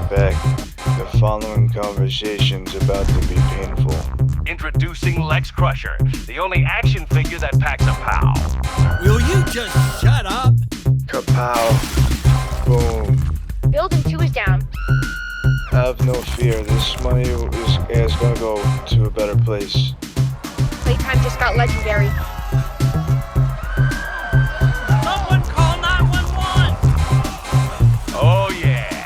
back. The following conversation's about to be painful. Introducing Lex Crusher, the only action figure that packs a pow. Will you just shut up? Kapow. Boom. Building 2 is down. Have no fear, this money is gonna go to a better place. Playtime just got legendary. Someone call 911! Oh yeah.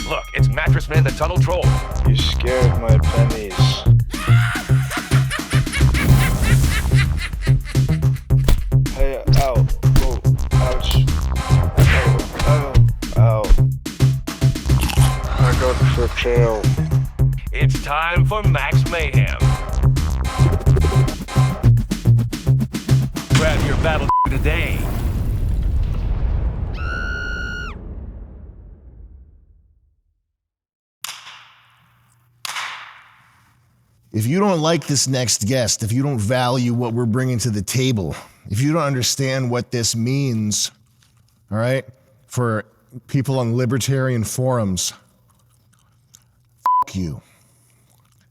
Look, it's Mattress Man the Tunnel Troll. You scared my pennies. Hey, ow. Oh, ouch. Ow. I got for jail. It's time for Max Mayhem. Grab your battle today. If you don't like this next guest, if you don't value what we're bringing to the table, if you don't understand what this means, all right, for people on libertarian forums, f*** you.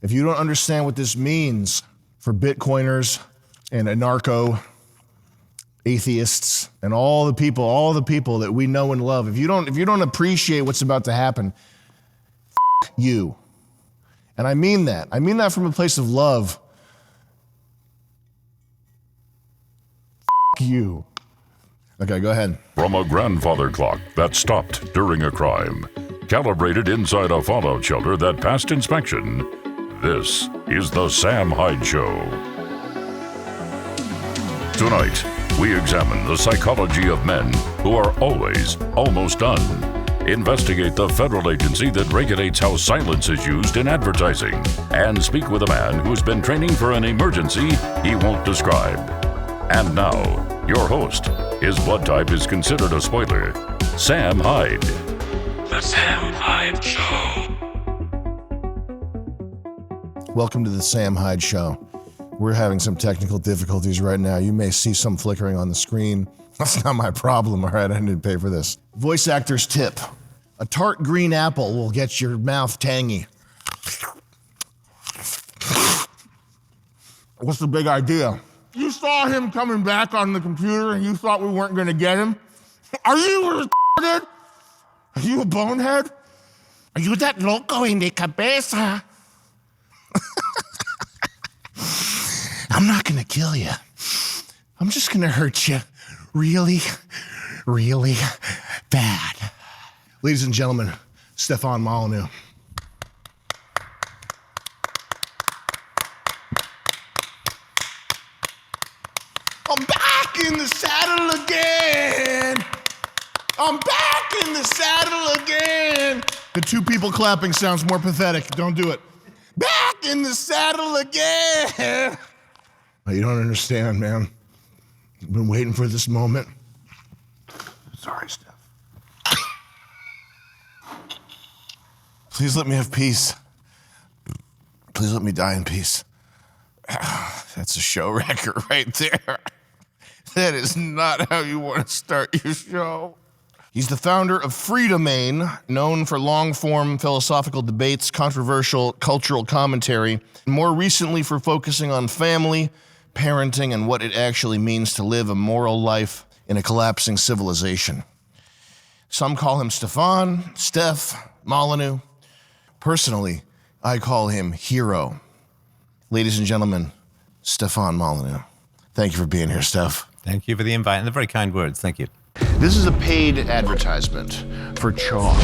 If you don't understand what this means for Bitcoiners and anarcho-atheists and all the people that we know and love, if you don't appreciate what's about to happen, f*** you. And I mean that. I mean that from a place of love. F*** you. Okay, go ahead. From a grandfather clock that stopped during a crime, calibrated inside a fallout shelter that passed inspection, this is the Sam Hyde Show. Tonight, we examine the psychology of men who are always almost done. Investigate the federal agency that regulates how silence is used in advertising, and speak with a man who's been training for an emergency he won't describe. And now, your host. His blood type is considered a spoiler. Sam Hyde. The Sam Hyde Show. Welcome to the Sam Hyde Show. We're having some technical difficulties right now. You may see some flickering on the screen. That's not my problem, all right? I didn't pay for this. Voice actor's tip. A tart green apple will get your mouth tangy. What's the big idea? You saw him coming back on the computer and you thought we weren't gonna get him? Are you retarded? Are you a bonehead? Are you that loco in the cabeza? I'm not gonna kill you. I'm just gonna hurt you really, really bad. Ladies and gentlemen, Stefan Molyneux. I'm back in the saddle again. I'm back in the saddle again. The two people clapping sounds more pathetic. Don't do it. Back in the saddle again. You don't understand, man. I've been waiting for this moment. Sorry, Stef. Please let me have peace. Please let me die in peace. That's a show wrecker right there. That is not how you want to start your show. He's the founder of Freedomain, known for long-form philosophical debates, controversial cultural commentary, and more recently for focusing on family, parenting, and what it actually means to live a moral life in a collapsing civilization. Some call him Stefan, Stef, Molyneux. Personally, I call him Hero. Ladies and gentlemen, Stefan Molyneux. Thank you for being here, Stef. Thank you for the invite and the very kind words. Thank you. This is a paid advertisement for chalk.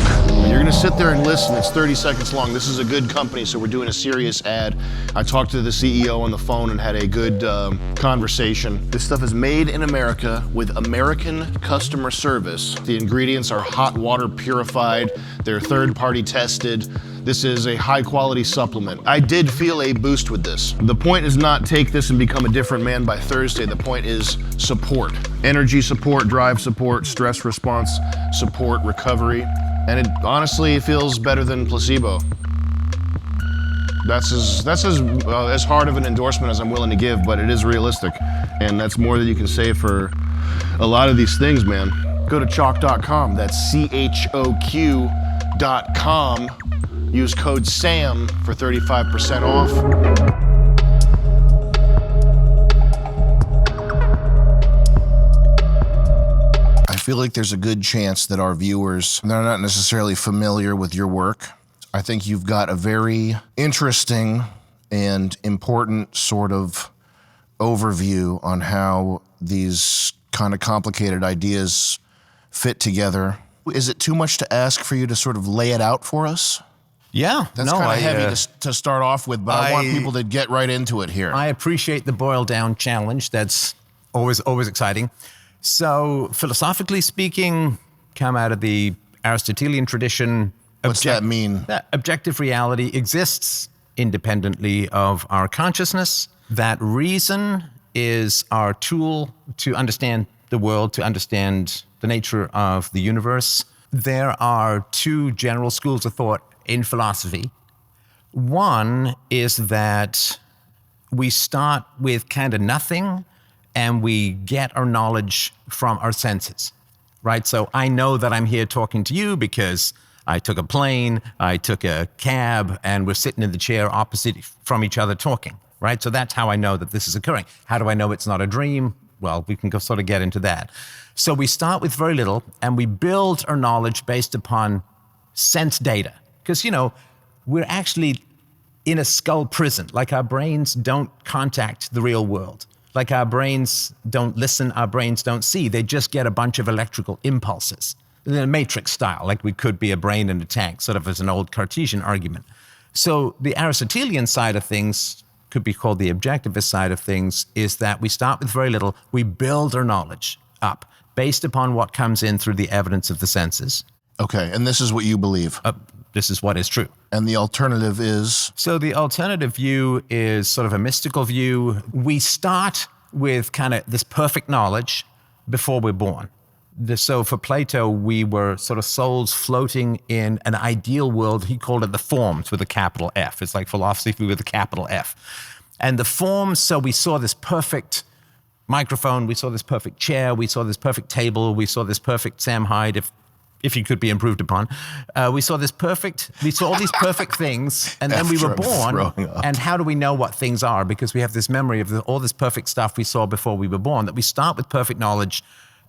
You're gonna sit there and listen. It's 30 seconds long. This is a good company, so we're doing a serious ad. I talked to the CEO on the phone and had a good conversation. This stuff is made in America with American customer service. The ingredients are hot water purified. They're third-party tested. This is a high-quality supplement. I did feel a boost with this. The point is not take this and become a different man by Thursday. The point is support. Energy support, drive support, stress response support, recovery. And it honestly feels better than placebo. That's as hard of an endorsement as I'm willing to give, but it is realistic. And that's more than you can say for a lot of these things, man. go to chalk.com. That's CHOQ.com. Use code SAM for 35% off. I feel like there's a good chance that our viewers, they're not necessarily familiar with your work. I think you've got a very interesting and important sort of overview on how these kind of complicated ideas fit together. Is it too much to ask for you to sort of lay it out for us? Yeah. That's kind of heavy to start off with, but I want people to get right into it here. I appreciate the boil down challenge. That's always exciting. So philosophically speaking, come out of the Aristotelian tradition. What's that mean? That objective reality exists independently of our consciousness. That reason is our tool to understand the world, to understand the nature of the universe. There are two general schools of thought in philosophy. One is that we start with kind of nothing and we get our knowledge from our senses, right? So I know that I'm here talking to you because I took a plane, I took a cab, and we're sitting in the chair opposite from each other talking, right? So that's how I know that this is occurring. How do I know it's not a dream? Well, we can sort of get into that. So we start with very little, and we build our knowledge based upon sense data. Because, we're actually in a skull prison. Like our brains don't contact the real world. Like our brains don't listen, our brains don't see. They just get a bunch of electrical impulses. In a matrix style, like we could be a brain in a tank, sort of as an old Cartesian argument. So the Aristotelian side of things, could be called the objectivist side of things, is that we start with very little, we build our knowledge up based upon what comes in through the evidence of the senses. Okay, and this is what you believe. This is what is true. And the alternative is? So the alternative view is sort of a mystical view. We start with kind of this perfect knowledge before we're born. So for Plato, we were sort of souls floating in an ideal world. He called it the forms with a capital F. It's like philosophy with a capital F. And the forms, so we saw this perfect microphone, we saw this perfect chair, we saw this perfect table, we saw this perfect Sam Hyde, if he could be improved upon. We saw all these perfect things, and then we were born. And how do we know what things are? Because we have this memory of all this perfect stuff we saw before we were born, that we start with perfect knowledge,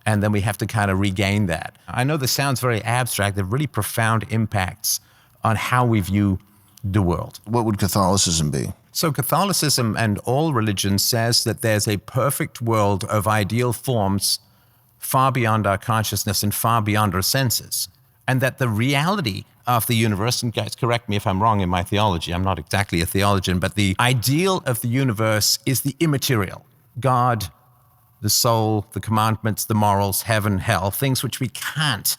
and then we have to kind of regain that. I know this sounds very abstract. There are really profound impacts on how we view the world. What would Catholicism be? So Catholicism and all religions says that there's a perfect world of ideal forms far beyond our consciousness and far beyond our senses. And that the reality of the universe, and guys, correct me if I'm wrong in my theology, I'm not exactly a theologian, but the ideal of the universe is the immaterial. God, the soul, the commandments, the morals, heaven, hell, things which we can't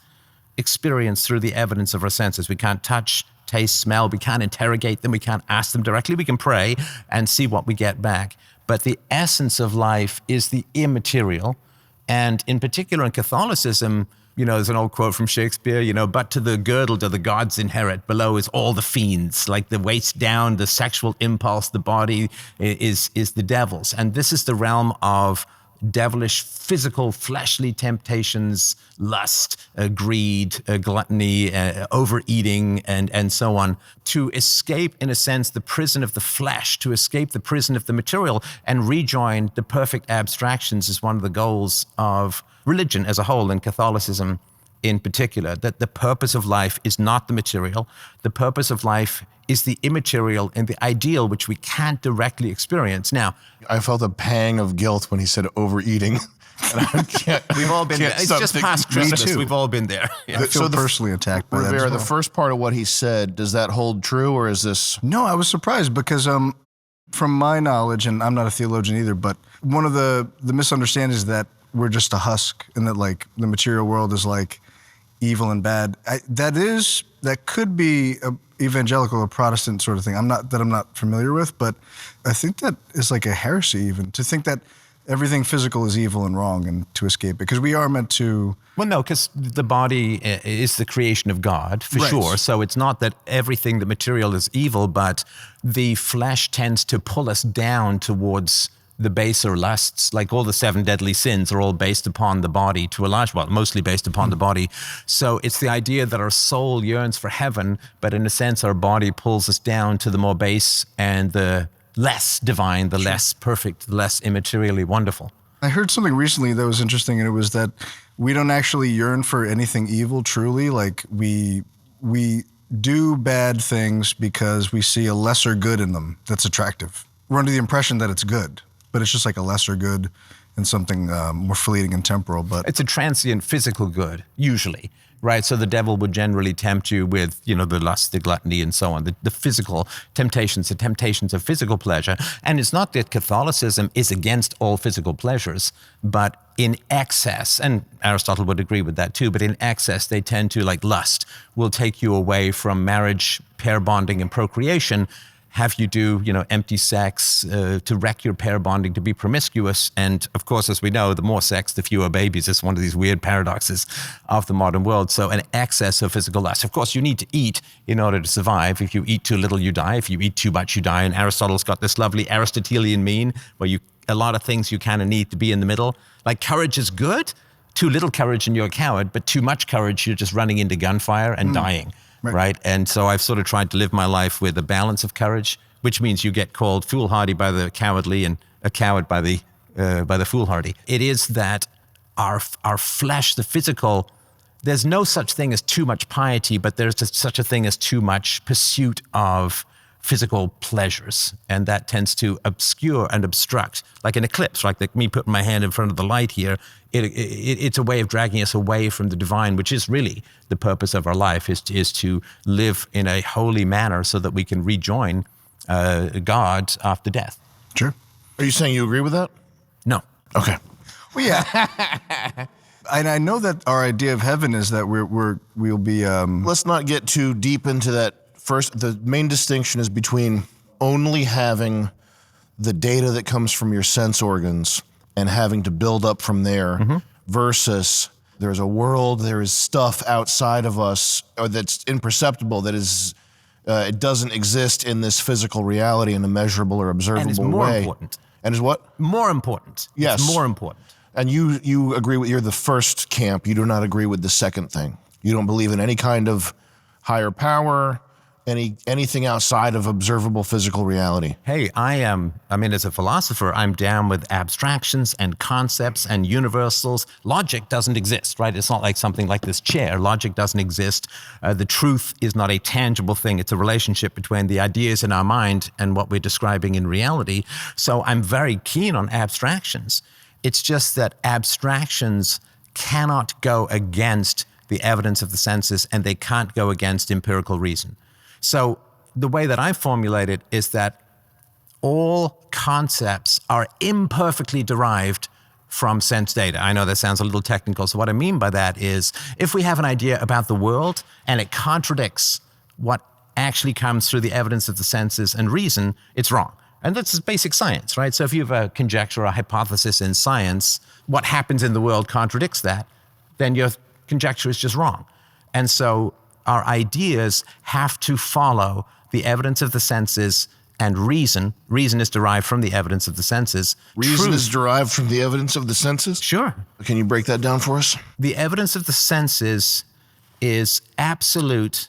experience through the evidence of our senses. We can't touch, taste, smell. We can't interrogate them. We can't ask them directly. We can pray and see what we get back. But the essence of life is the immaterial. And in particular in Catholicism, there's an old quote from Shakespeare, but to the girdle do the gods inherit. Below is all the fiends, like the waist down, the sexual impulse, the body is the devil's. And this is the realm of devilish, physical, fleshly temptations, lust, greed, gluttony, overeating, and so on, to escape, in a sense, the prison of the flesh, to escape the prison of the material and rejoin the perfect abstractions is one of the goals of religion as a whole, and Catholicism in particular, that the purpose of life is not the material. The purpose of life is the immaterial and the ideal, which we can't directly experience. Now, I felt a pang of guilt when he said overeating. And I can't, we've all been there. It's just past Christmas. We've all been there. Yeah. I feel personally attacked by that as Rivera, well. the first part of what he said, does that hold true, or is this? No, I was surprised because from my knowledge, and I'm not a theologian either, but one of the misunderstandings is that we're just a husk and that like the material world is like evil and bad. That could be a evangelical or Protestant sort of thing. I'm not familiar with, but I think that is like a heresy even, to think that everything physical is evil and wrong and to escape it, because we are meant to... Well, no, because the body is the creation of God, for sure. So it's not that everything, the material is evil, but the flesh tends to pull us down towards the baser lusts, like all the 7 deadly sins are all based upon the body to a large, well, mostly based upon the body. So it's the idea that our soul yearns for heaven, but in a sense, our body pulls us down to the more base and the less divine, the less perfect, the less immaterially wonderful. I heard something recently that was interesting, and it was that we don't actually yearn for anything evil, truly. Like, we do bad things because we see a lesser good in them that's attractive. We're under the impression that it's good, but it's just like a lesser good and something more fleeting and temporal. But it's a transient physical good, usually, right? So the devil would generally tempt you with, the lust, the gluttony, and so on, the physical temptations, the temptations of physical pleasure. And it's not that Catholicism is against all physical pleasures, but in excess, and Aristotle would agree with that too, but in excess, they tend to, like lust, will take you away from marriage, pair bonding, and procreation, have you do, empty sex to wreck your pair bonding, to be promiscuous. And of course, as we know, the more sex, the fewer babies. It's one of these weird paradoxes of the modern world. So an excess of physical lust. Of course, you need to eat in order to survive. If you eat too little, you die. If you eat too much, you die. And Aristotle's got this lovely Aristotelian mean where a lot of things you kind of need to be in the middle. Like courage is good. Too little courage and you're a coward, but too much courage, you're just running into gunfire and dying. Right. And so I've sort of tried to live my life with a balance of courage, which means you get called foolhardy by the cowardly and a coward by the foolhardy. It is that our flesh, the physical, there's no such thing as too much piety, but there's such a thing as too much pursuit of physical pleasures. And that tends to obscure and obstruct, like an eclipse, like me putting my hand in front of the light here. It's a way of dragging us away from the divine, which is really the purpose of our life, is to live in a holy manner so that we can rejoin God after death. Sure. Are you saying you agree with that? No. Okay. Well, yeah. And I know that our idea of heaven is that we'll be. Let's not get too deep into that. First, the main distinction is between only having the data that comes from your sense organs and having to build up from there versus there's a world, there is stuff outside of us or that's imperceptible, that is, it doesn't exist in this physical reality in a measurable or observable way. And it's more important. And is what? More important. Yes. It's more important. And you agree with, you're the first camp. You do not agree with the second thing. You don't believe in any kind of higher power, anything outside of observable physical reality. Hey, as a philosopher, I'm down with abstractions and concepts and universals. Logic doesn't exist, right? It's not like something like this chair. Logic doesn't exist. The truth is not a tangible thing. It's a relationship between the ideas in our mind and what we're describing in reality. So I'm very keen on abstractions. It's just that abstractions cannot go against the evidence of the senses, and they can't go against empirical reason. So the way that I formulate it is that all concepts are imperfectly derived from sense data. I know that sounds a little technical. So what I mean by that is if we have an idea about the world and it contradicts what actually comes through the evidence of the senses and reason, it's wrong. And that's basic science, right? So if you have a conjecture or a hypothesis in science, what happens in the world contradicts that, then your conjecture is just wrong. And so our ideas have to follow the evidence of the senses and reason. Reason is derived from the evidence of the senses. Reason is derived from the evidence of the senses? Sure. Can you break that down for us? The evidence of the senses is absolute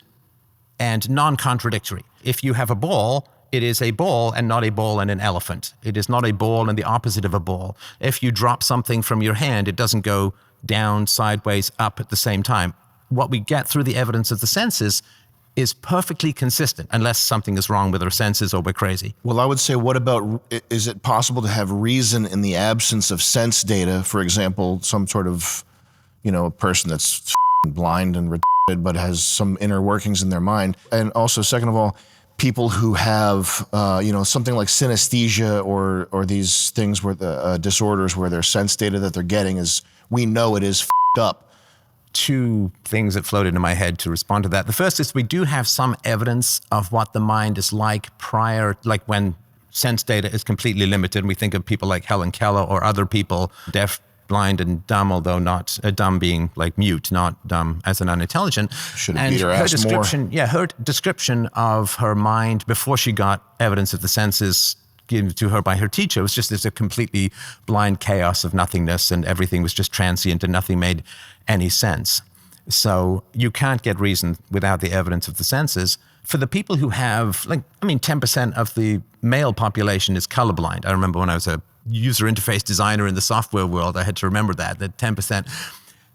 and non-contradictory. If you have a ball, it is a ball and not a ball and an elephant. It is not a ball and the opposite of a ball. If you drop something from your hand, it doesn't go down, sideways, up at the same time. What we get through the evidence of the senses is perfectly consistent, unless something is wrong with our senses or we're crazy. Well, I would say, what about, is it possible to have reason in the absence of sense data? For example, some sort of, a person that's blind and retarded but has some inner workings in their mind. And also, second of all, people who have, something like synesthesia or these things where the disorders where their sense data that they're getting is, we know it is up. Two things that float into my head to respond to that. The first is we do have some evidence of what the mind is like prior, like when sense data is completely limited. And we think of people like Helen Keller or other people, deaf, blind, and dumb, although not dumb being like mute, not dumb as an unintelligent. Should have beat her ass description, more. Yeah, her description of her mind before she got evidence of the senses given to her by her teacher. It was just this a completely blind chaos of nothingness, and everything was just transient and nothing made any sense. So you can't get reason without the evidence of the senses. For the people who have, 10% of the male population is colorblind. I remember when I was a user interface designer in the software world, I had to remember that 10%.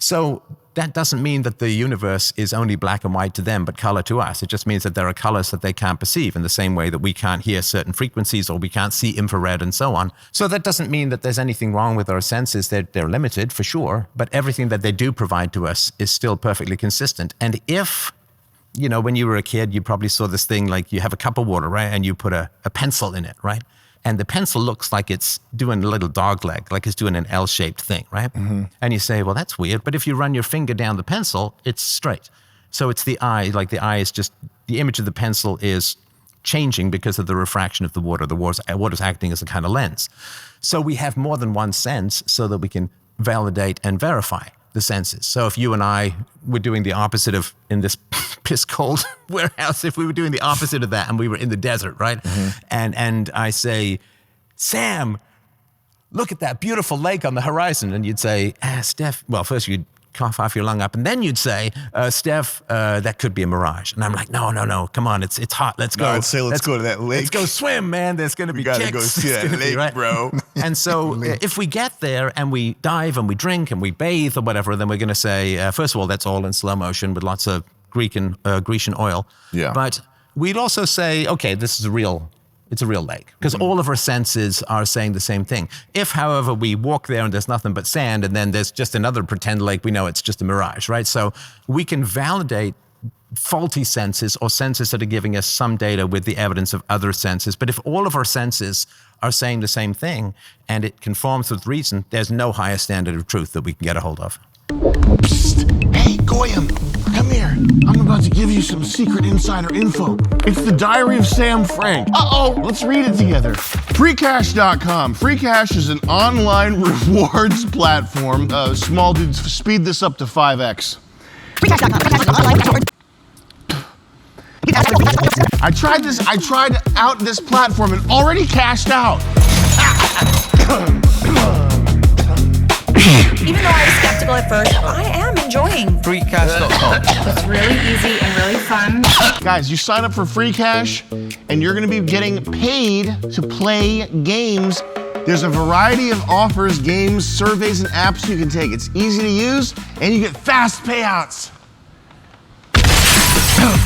So that doesn't mean that the universe is only black and white to them, but color to us. It just means that there are colors that they can't perceive in the same way that we can't hear certain frequencies or we can't see infrared and so on. So that doesn't mean that there's anything wrong with our senses. They're limited for sure, but everything that they do provide to us is still perfectly consistent. And if, when you were a kid, you probably saw this thing like you have a cup of water, right? And you put a pencil in it, right? And the pencil looks like it's doing a little dog leg, like it's doing an L-shaped thing, right? Mm-hmm. And you say, well, that's weird. But if you run your finger down the pencil, it's straight. So it's the eye, like the eye is just, the image of the pencil is changing because of the refraction of the water. The water's acting as a kind of lens. So we have more than one sense so that we can validate and verify the senses. So if you and I were doing the opposite of, in this piss cold warehouse, if we were doing the opposite of that and we were in the desert, right? Mm-hmm. And I say, Sam, look at that beautiful lake on the horizon. And you'd say, Stef, well, first you'd cough off your lung up, and then you'd say, Stef, that could be a mirage. And I'm like, no, come on, it's hot. Let's go. I'd say let's go to that lake. Let's go swim, man. There's going to be gotta chicks. go see that lake, right? bro. And so if we get there and we dive and we drink and we bathe or whatever, then we're going to say, first of all, that's all in slow motion with lots of Grecian oil. Yeah. But we'd also say, okay, this is it's a real lake, because all of our senses are saying the same thing. If, however, we walk there and there's nothing but sand, and then there's just another pretend lake, we know it's just a mirage, right? So we can validate faulty senses or senses that are giving us some data with the evidence of other senses. But if all of our senses are saying the same thing and it conforms with reason, there's no higher standard of truth that we can get a hold of. Psst. Hey, Goyam, come here. I'm about to give you some secret insider info. It's the Diary of Sam Frank. Uh-oh, let's read it together. Freecash.com. Freecash is an online rewards platform. Small dudes, speed this up to 5x. I tried out this platform and already cashed out. Even though I was skeptical at first, I am enjoying Freecash.com. It's really easy and really fun. Guys, you sign up for Free Cash and you're gonna be getting paid to play games. There's a variety of offers, games, surveys, and apps you can take. It's easy to use and you get fast payouts.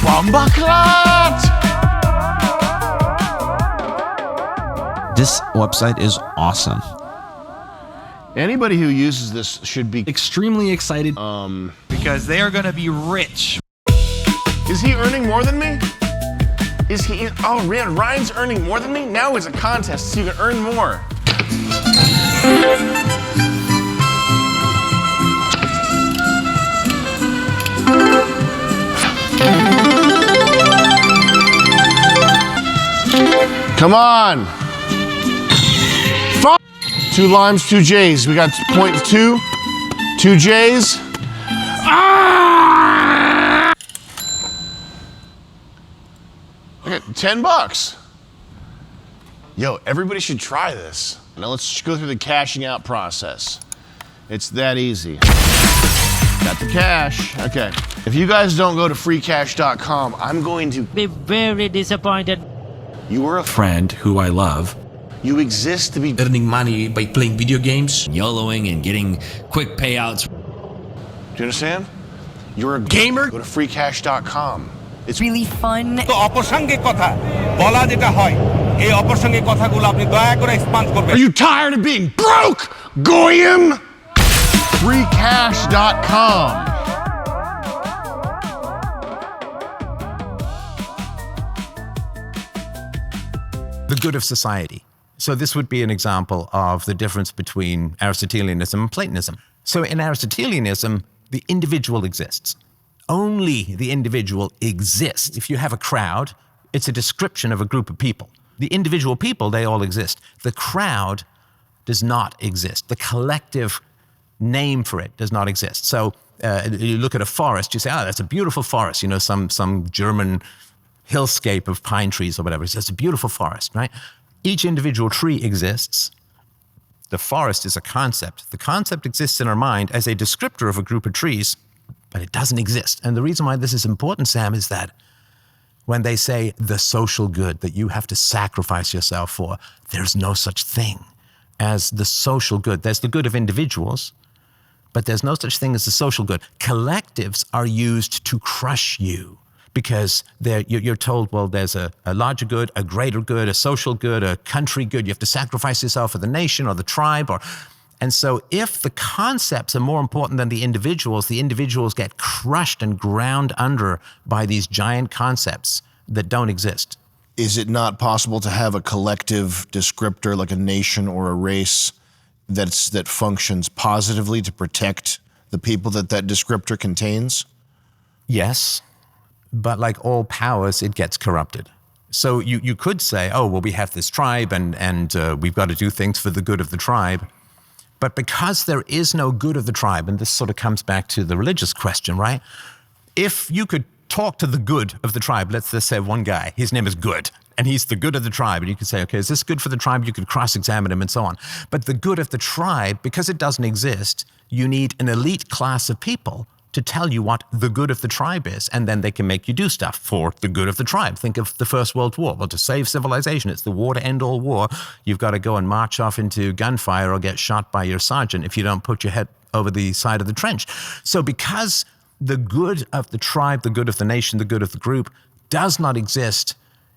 Bombaclat! This website is awesome. Anybody who uses this should be Extremely excited. Because they are going to be rich. Is he earning more than me? Oh, man, Ryan's earning more than me? Now it's a contest, so you can earn more. Come on. 2 limes, 2 J's. We got 0.2, 2 J's. Ah! Okay, $10. Yo, everybody should try this. Now let's go through the cashing out process. It's that easy. Got the cash. Okay. If you guys don't go to freecash.com, I'm going to be very disappointed. You are a Friend who I love. You exist to be Earning money by playing video games. YOLOing and getting quick payouts. Do you understand? You're a gamer. Go to freecash.com. It's Really fun. Are you tired of being broke, Goyim? Freecash.com. The good of society. So this would be an example of the difference between Aristotelianism and Platonism. So in Aristotelianism, the individual exists. Only the individual exists. If you have a crowd, it's a description of a group of people. The individual people, they all exist. The crowd does not exist. The collective name for it does not exist. So you look at a forest, you say, oh, that's a beautiful forest. You know, some German hillscape of pine trees or whatever. It's a beautiful forest, right? each individual tree exists. The forest is a concept. The concept exists in our mind as a descriptor of a group of trees, but it doesn't exist. And the reason why this is important, Sam, is that when they say the social good that you have to sacrifice yourself for, there's no such thing as the social good. There's the good of individuals, but there's no such thing as the social good. Collectives are used to crush you because you're told, well, there's a larger good, a greater good, a social good, a country good. You have to sacrifice yourself for the nation or the tribe. And so if the concepts are more important than the individuals get crushed and ground under by these giant concepts that don't exist. Is it not possible to have a collective descriptor like a nation or a race that functions positively to protect the people that descriptor contains? Yes, but like all powers, it gets corrupted. So you could say, oh, well, we have this tribe and we've got to do things for the good of the tribe. But because there is no good of the tribe, and this sort of comes back to the religious question, right? If you could talk to the good of the tribe, let's just say one guy, his name is Good, and he's the good of the tribe, and you could say, okay, is this good for the tribe? You could cross-examine him and so on. But the good of the tribe, because it doesn't exist, you need an elite class of people to tell you what the good of the tribe is, and then they can make you do stuff for the good of the tribe. Think of the First World War. Well, to save civilization, it's the war to end all war. You've got to go and march off into gunfire or get shot by your sergeant if you don't put your head over the side of the trench. So because the good of the tribe, the good of the nation, the good of the group does not exist,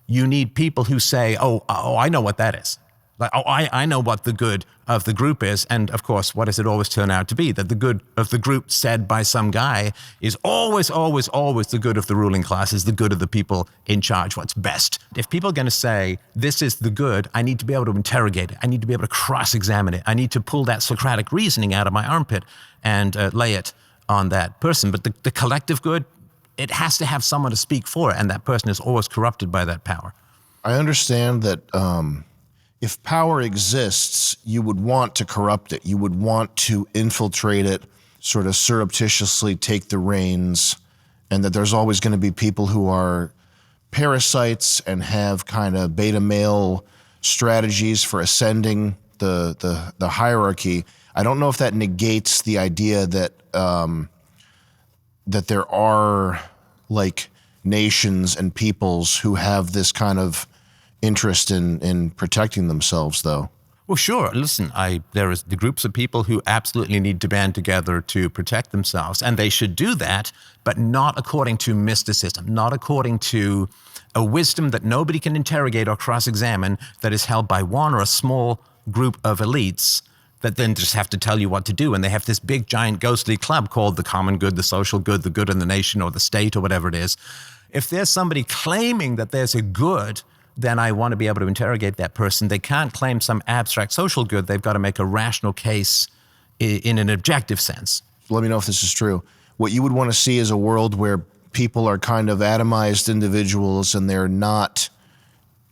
you need people who say, oh, I know what that is. Like, oh, I know what the good of the group is. And of course, what does it always turn out to be? That the good of the group said by some guy is always, always, always the good of the ruling class, is the good of the people in charge, what's best. If people are going to say, this is the good, I need to be able to interrogate it. I need to be able to cross-examine it. I need to pull that Socratic reasoning out of my armpit and lay it on that person. But the collective good, it has to have someone to speak for it, and that person is always corrupted by that power. I understand that if power exists, you would want to corrupt it. You would want to infiltrate it, sort of surreptitiously take the reins, and that there's always going to be people who are parasites and have kind of beta male strategies for ascending the hierarchy. I don't know if that negates the idea that that there are like nations and peoples who have this kind of interest in protecting themselves, though. Well, sure. Listen, there is the groups of people who absolutely need to band together to protect themselves, and they should do that, but not according to mysticism, not according to a wisdom that nobody can interrogate or cross-examine, that is held by one or a small group of elites that then just have to tell you what to do. And they have this big, giant, ghostly club called the common good, the social good, the good in the nation or the state or whatever it is. If there's somebody claiming that there's a good, then I want to be able to interrogate that person. They can't claim some abstract social good. They've got to make a rational case in an objective sense. Let me know if this is true. What you would want to see is a world where people are kind of atomized individuals and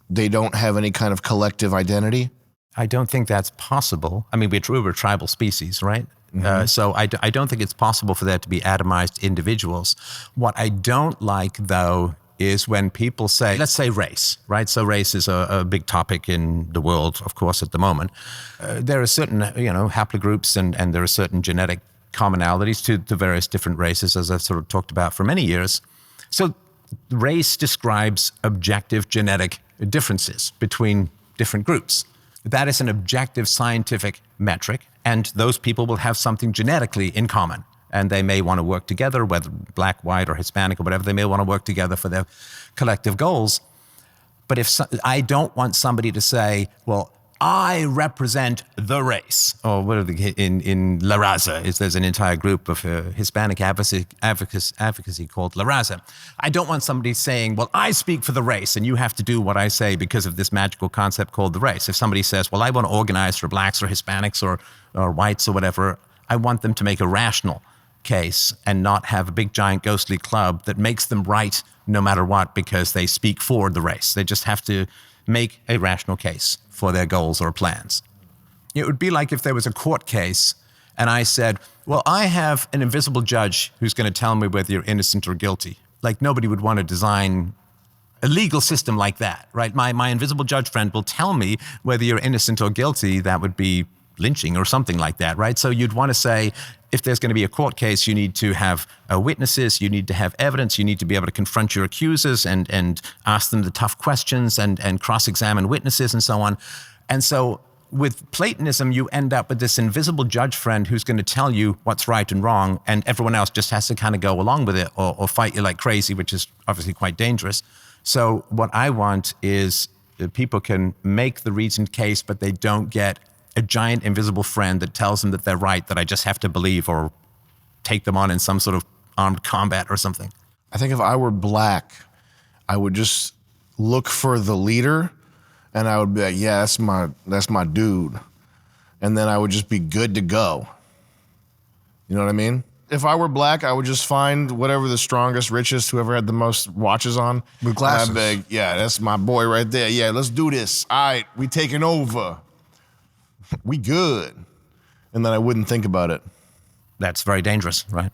they don't have any kind of collective identity. I don't think that's possible. I mean, we're a tribal species, right? Mm-hmm. So I don't think it's possible for there to be atomized individuals. What I don't like, though, is when people say, let's say race, right? So race is a big topic in the world, of course, at the moment. There are certain, haplogroups and there are certain genetic commonalities to various different races, as I've sort of talked about for many years. So race describes objective genetic differences between different groups. That is an objective scientific metric, and those people will have something genetically in common. And they may want to work together, whether black, white, or Hispanic, or whatever. They may want to work together for their collective goals. But I don't want somebody to say, well, I represent the race, or what are in La Raza, there's an entire group of Hispanic advocacy called La Raza. I don't want somebody saying, well, I speak for the race, and you have to do what I say because of this magical concept called the race. If somebody says, well, I want to organize for blacks or Hispanics or whites or whatever, I want them to make a rational case and not have a big, giant, ghostly club that makes them right no matter what because they speak for the race. They just have to make a rational case for their goals or plans. It would be like if there was a court case and I said, well, I have an invisible judge who's going to tell me whether you're innocent or guilty. Like nobody would want to design a legal system like that, right? My invisible judge friend will tell me whether you're innocent or guilty. That would be lynching or something like that, right? So you'd want to say, if there's going to be a court case, you need to have witnesses, you need to have evidence, you need to be able to confront your accusers and ask them the tough questions and cross-examine witnesses and so on. And so with Platonism, you end up with this invisible judge friend who's going to tell you what's right and wrong, and everyone else just has to kind of go along with it or fight you like crazy, which is obviously quite dangerous. So what I want is that people can make the reasoned case, but they don't get a giant invisible friend that tells them that they're right, that I just have to believe or take them on in some sort of armed combat or something. I think if I were black, I would just look for the leader, and I would be like, yeah, that's my dude. And then I would just be good to go. You know what I mean? If I were black, I would just find whatever the strongest, richest, whoever had the most watches on. With glasses. And I'd be like, yeah, that's my boy right there. Yeah, let's do this. All right, we taking over. We good. And then I wouldn't think about it. That's very dangerous, right?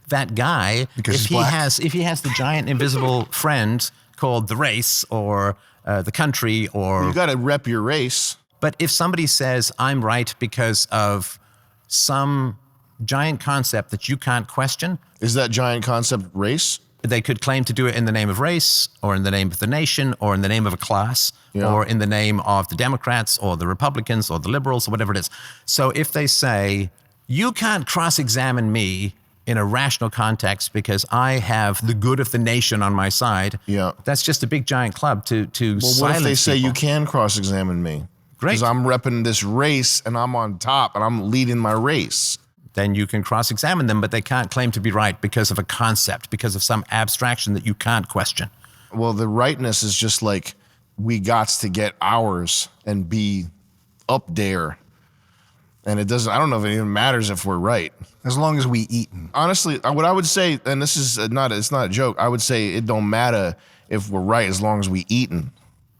That guy, Because if he's he black? has the giant invisible friend called the race or the country or... You got to rep your race. But if somebody says, I'm right because of some giant concept that you can't question... Is that giant concept race? They could claim to do it in the name of race or in the name of the nation or in the name of a class or in the name of the Democrats or the Republicans or the liberals or whatever it is. So if they say, you can't cross-examine me in a rational context because I have the good of the nation on my side, that's just a big giant club to silence Well, what if they say people. you can cross-examine me? Great. Because I'm repping this race and I'm on top and I'm leading my race. Then you can cross-examine them, but they can't claim to be right because of a concept, because of some abstraction that you can't question. Well, the rightness is just like, we got to get ours and be up there. And it doesn't, I don't know if it even matters if we're right. As long as we eat. Honestly, what I would say, and this is it's not a joke, I would say it don't matter if we're right as long as we eatin'.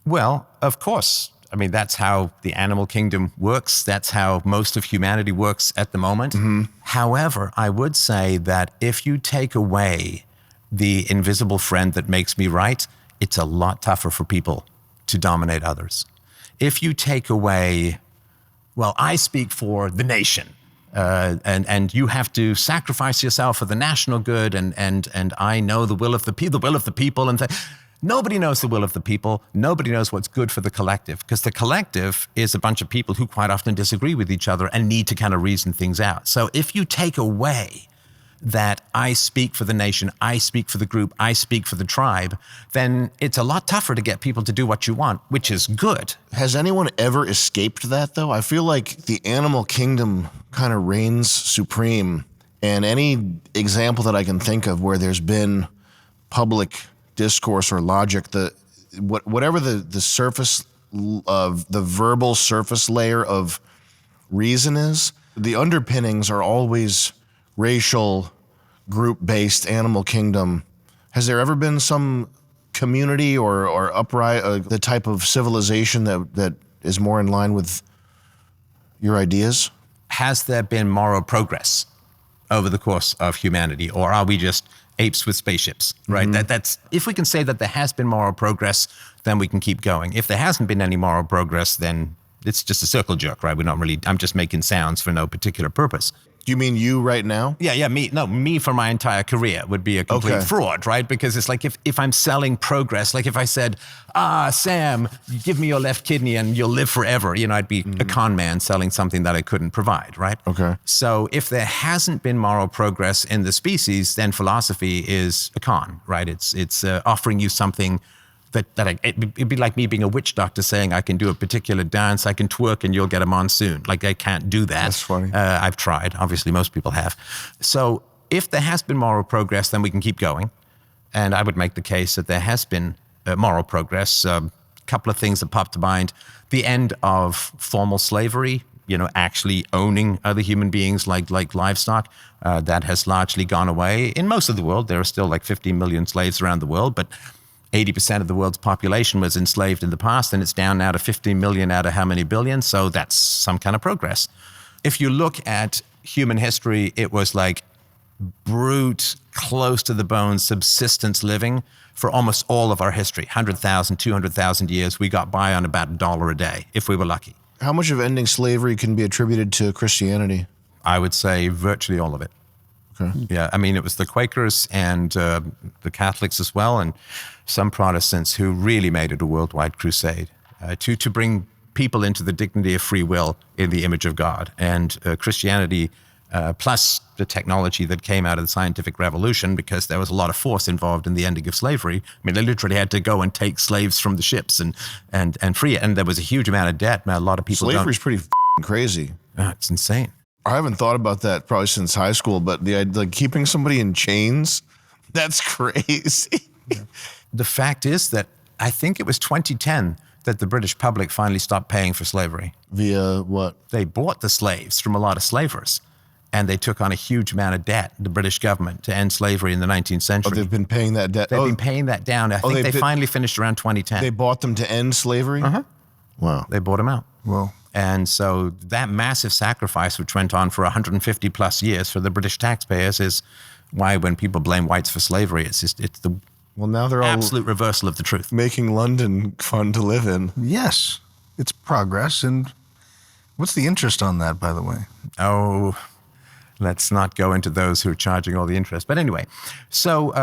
Well, of course. I mean, that's how the animal kingdom works. That's how most of humanity works at the moment. Mm-hmm. However, I would say that if you take away the invisible friend that makes me right, it's a lot tougher for people to dominate others. If you take away, well, I speak for the nation, and you have to sacrifice yourself for the national good, and I know the will of the people, and nobody knows the will of the people. Nobody knows what's good for the collective, because the collective is a bunch of people who quite often disagree with each other and need to kind of reason things out. So if you take away that I speak for the nation, I speak for the group, I speak for the tribe, then it's a lot tougher to get people to do what you want, which is good. Has anyone ever escaped that, though? I feel like the animal kingdom kind of reigns supreme, and any example that I can think of where there's been public discourse or logic, whatever the surface of the verbal surface layer of reason is, the underpinnings are always racial, group-based, animal kingdom. Has there ever been some community or the type of civilization that is more in line with your ideas? Has there been moral progress over the course of humanity, or are we just apes with spaceships, right? Mm-hmm. That's if we can say that there has been moral progress, then we can keep going. If there hasn't been any moral progress, then it's just a circle jerk, right? I'm just making sounds for no particular purpose. Do you mean you right now? Yeah, me for my entire career would be a complete fraud, right? Because it's like if I'm selling progress, like if I said, Sam, give me your left kidney and you'll live forever, I'd be a con man selling something that I couldn't provide, right? Okay. So if there hasn't been moral progress in the species, then philosophy is a con, right? It's offering you something it'd be like me being a witch doctor saying I can do a particular dance, I can twerk and you'll get a monsoon. Like I can't do that. That's funny. I've tried. Obviously, most people have. So if there has been moral progress, then we can keep going. And I would make the case that there has been moral progress. A couple of things that pop to mind. The end of formal slavery, actually owning other human beings like livestock, that has largely gone away. In most of the world, there are still like 15 million slaves around the world, but 80% of the world's population was enslaved in the past, and it's down now to 15 million out of how many billion? So that's some kind of progress. If you look at human history, it was like brute, close to the bone subsistence living for almost all of our history. 100,000, 200,000 years, we got by on about $1 a day, if we were lucky. How much of ending slavery can be attributed to Christianity? I would say virtually all of it. Okay. Yeah, I mean, it was the Quakers and the Catholics as well, and some Protestants who really made it a worldwide crusade to bring people into the dignity of free will in the image of God. And Christianity, plus the technology that came out of the scientific revolution, because there was a lot of force involved in the ending of slavery. I mean, they literally had to go and take slaves from the ships and free it. And there was a huge amount of debt. A lot of people Slavery's pretty crazy. It's insane. I haven't thought about that probably since high school, but like keeping somebody in chains, that's crazy. The fact is that I think it was 2010 that the British public finally stopped paying for slavery. Via what? They bought the slaves from a lot of slavers, and they took on a huge amount of debt, the British government, to end slavery in the 19th century. Oh, they've been paying that debt? They've been paying that down. I think they finally finished around 2010. They bought them to end slavery? Uh-huh. Wow. They bought them out. Well. And so that massive sacrifice, which went on for 150 plus years for the British taxpayers, is why when people blame whites for slavery, it's the now they're absolute reversal of the truth. Making London fun to live in. Yes, it's progress. And what's the interest on that, by the way? Oh, let's not go into those who are charging all the interest. But anyway, so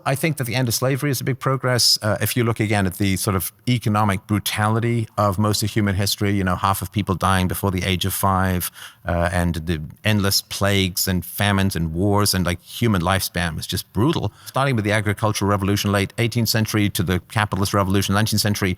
I think that the end of slavery is a big progress. If you look again at the sort of economic brutality of most of human history, half of people dying before the age of 5, and the endless plagues and famines and wars, and like human lifespan was just brutal. Starting with the agricultural revolution, late 18th century, to the capitalist revolution, 19th century,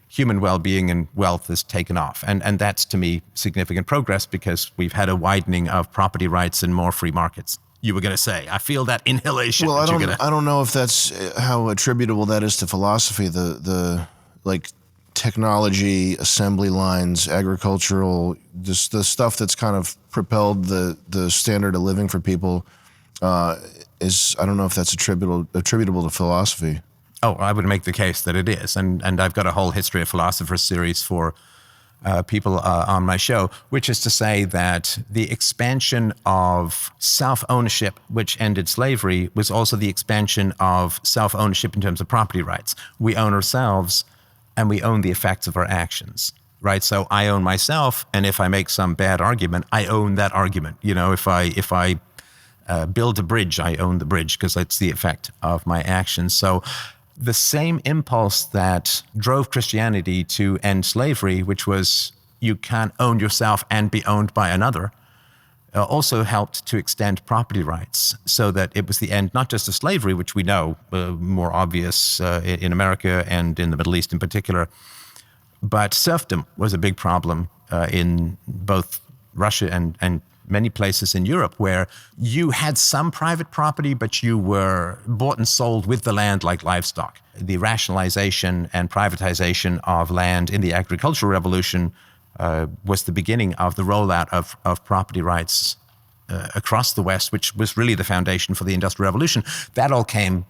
human well-being and wealth has taken off. And that's, to me, significant progress because we've had a widening of property rights and more free markets. You were going to say, I feel that inhalation. Well, I don't know if that's how attributable that is to philosophy, the like technology, assembly lines, agricultural, the stuff that's kind of propelled the standard of living for people I don't know if that's attributable to philosophy. Oh, I would make the case that it is. And I've got a whole History of Philosophers series for people on my show, which is to say that the expansion of self-ownership, which ended slavery, was also the expansion of self-ownership in terms of property rights. We own ourselves and we own the effects of our actions, right? So I own myself, and if I make some bad argument, I own that argument. If I build a bridge, I own the bridge because it's the effect of my actions. So the same impulse that drove Christianity to end slavery, which was you can't own yourself and be owned by another, also helped to extend property rights so that it was the end not just of slavery, which we know more obvious in America and in the Middle East in particular, but serfdom was a big problem in both Russia and many places in Europe, where you had some private property, but you were bought and sold with the land like livestock. The rationalization and privatization of land in the agricultural revolution was the beginning of the rollout of property rights across the West, which was really the foundation for the Industrial Revolution. That all came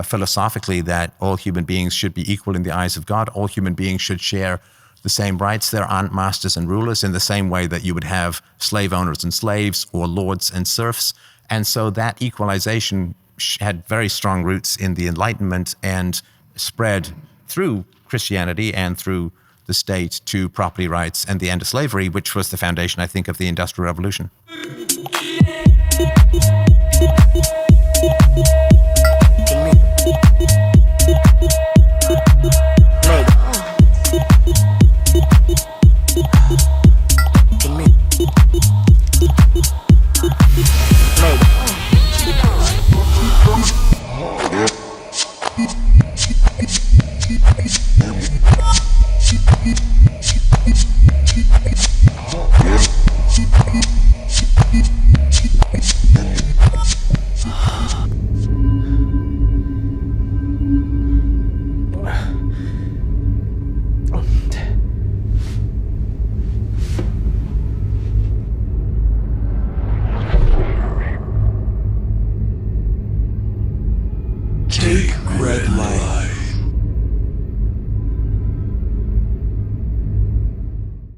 philosophically that all human beings should be equal in the eyes of God. All human beings should share the same rights. There aren't masters and rulers in the same way that you would have slave owners and slaves or lords and serfs. And so that equalization had very strong roots in the Enlightenment and spread through Christianity and through the state to property rights and the end of slavery, which was the foundation, I think, of the Industrial Revolution.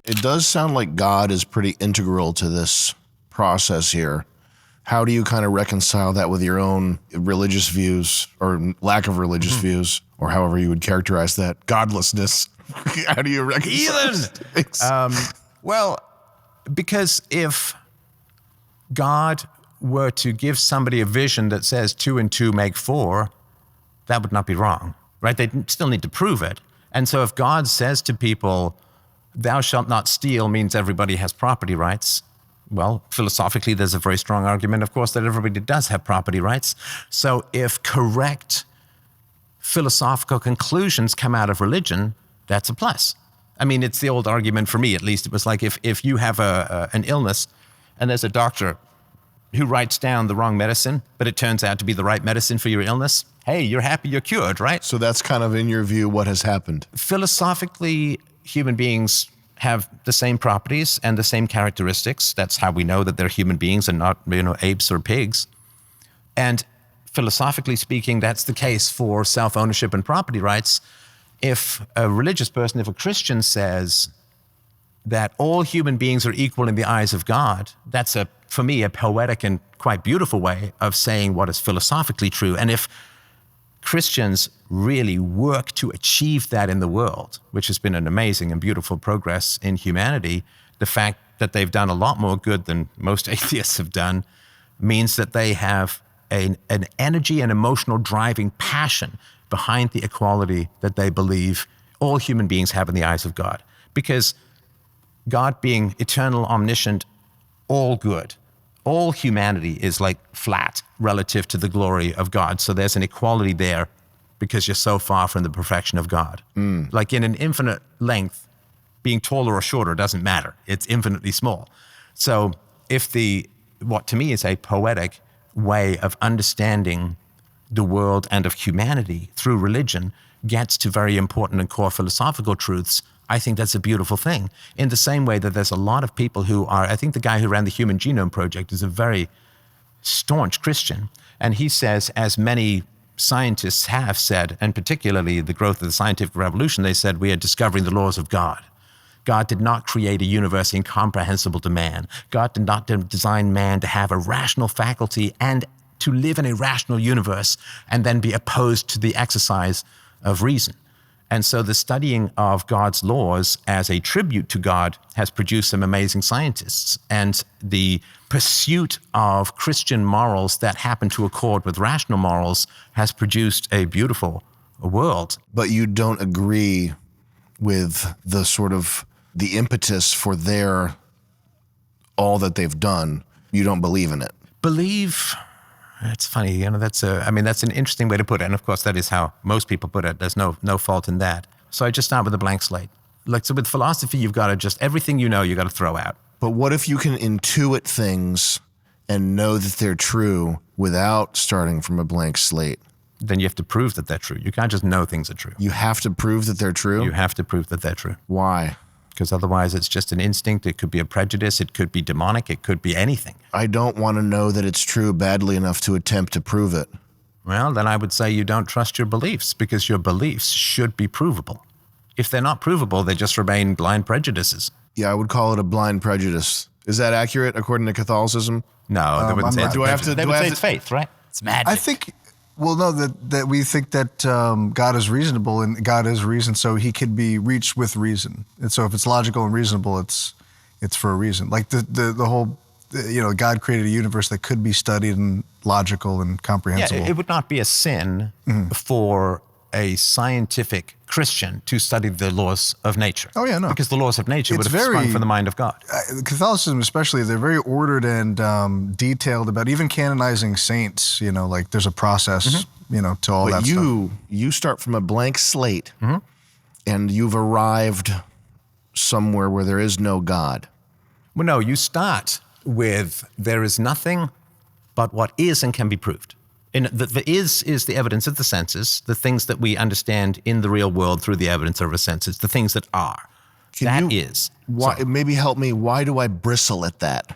It does sound like God is pretty integral to this process here. How do you kind of reconcile that with your own religious views or lack of religious views, or however you would characterize that? Godlessness. How do you reconcile things? Well, because if God were to give somebody a vision that says 2 and 2 make 4, that would not be wrong, right? They still need to prove it. And so if God says to people, thou shalt not steal means everybody has property rights, well, philosophically, there's a very strong argument, of course, that everybody does have property rights. So if correct philosophical conclusions come out of religion, that's a plus. I mean, it's the old argument for me, at least. It was like if you have an illness and there's a doctor who writes down the wrong medicine, but it turns out to be the right medicine for your illness, hey, you're happy you're cured, right? So that's kind of, in your view, what has happened. Philosophically, human beings have the same properties and the same characteristics. That's how we know that they're human beings and not, apes or pigs. And philosophically speaking, that's the case for self-ownership and property rights. If a religious person, if a Christian says that all human beings are equal in the eyes of God, that's, for me, a poetic and quite beautiful way of saying what is philosophically true. And if Christians really work to achieve that in the world, which has been an amazing and beautiful progress in humanity, the fact that they've done a lot more good than most atheists have done means that they have an energy and emotional driving passion behind the equality that they believe all human beings have in the eyes of God. Because God being eternal, omniscient, all good, all humanity is like flat relative to the glory of God. So there's an equality there because you're so far from the perfection of God. Like in an infinite length, being taller or shorter doesn't matter. It's infinitely small. So if what to me is a poetic way of understanding the world and of humanity through religion gets to very important and core philosophical truths, I think that's a beautiful thing. In the same way that there's a lot of people who are, I think the guy who ran the Human Genome Project is a very staunch Christian. And he says, as many scientists have said, and particularly the growth of the scientific revolution, they said we are discovering the laws of God. God did not create a universe incomprehensible to man. God did not design man to have a rational faculty and to live in a rational universe and then be opposed to the exercise of reason. And so the studying of God's laws as a tribute to God has produced some amazing scientists. And the pursuit of Christian morals that happen to accord with rational morals has produced a beautiful world. But you don't agree with the impetus for all that they've done. You don't believe in it. Believe... It's funny, that's an interesting way to put it. And of course, that is how most people put it. There's no fault in that. So I just start with a blank slate. So with philosophy, you've got to just, everything you got to throw out. But what if you can intuit things and know that they're true without starting from a blank slate? Then you have to prove that they're true. You can't just know things are true. You have to prove that they're true? You have to prove that they're true. Why? Because otherwise it's just an instinct. It could be a prejudice. It could be demonic. It could be anything. I don't want to know that it's true badly enough to attempt to prove it. Well, then I would say you don't trust your beliefs because your beliefs should be provable. If they're not provable, they just remain blind prejudices. Yeah, I would call it a blind prejudice. Is that accurate according to Catholicism? No, they wouldn't say it's prejudice. They would say it's faith, right? It's magic. I think... Well, no, that we think that God is reasonable and God is reason, so he could be reached with reason. And so if it's logical and reasonable, it's for a reason. Like the whole, God created a universe that could be studied and logical and comprehensible. Yeah, it would not be a sin for a scientific Christian to study the laws of nature. Oh, yeah, no. Because the laws of nature would have sprung from the mind of God. Catholicism especially, they're very ordered and detailed about even canonizing saints, like there's a process, to all that stuff. You start from a blank slate and you've arrived somewhere where there is no God. Well, no, you start with there is nothing but what is and can be proved. And the is the evidence of the senses, the things that we understand in the real world through the evidence of our senses, the things that are. Maybe help me. Why do I bristle at that?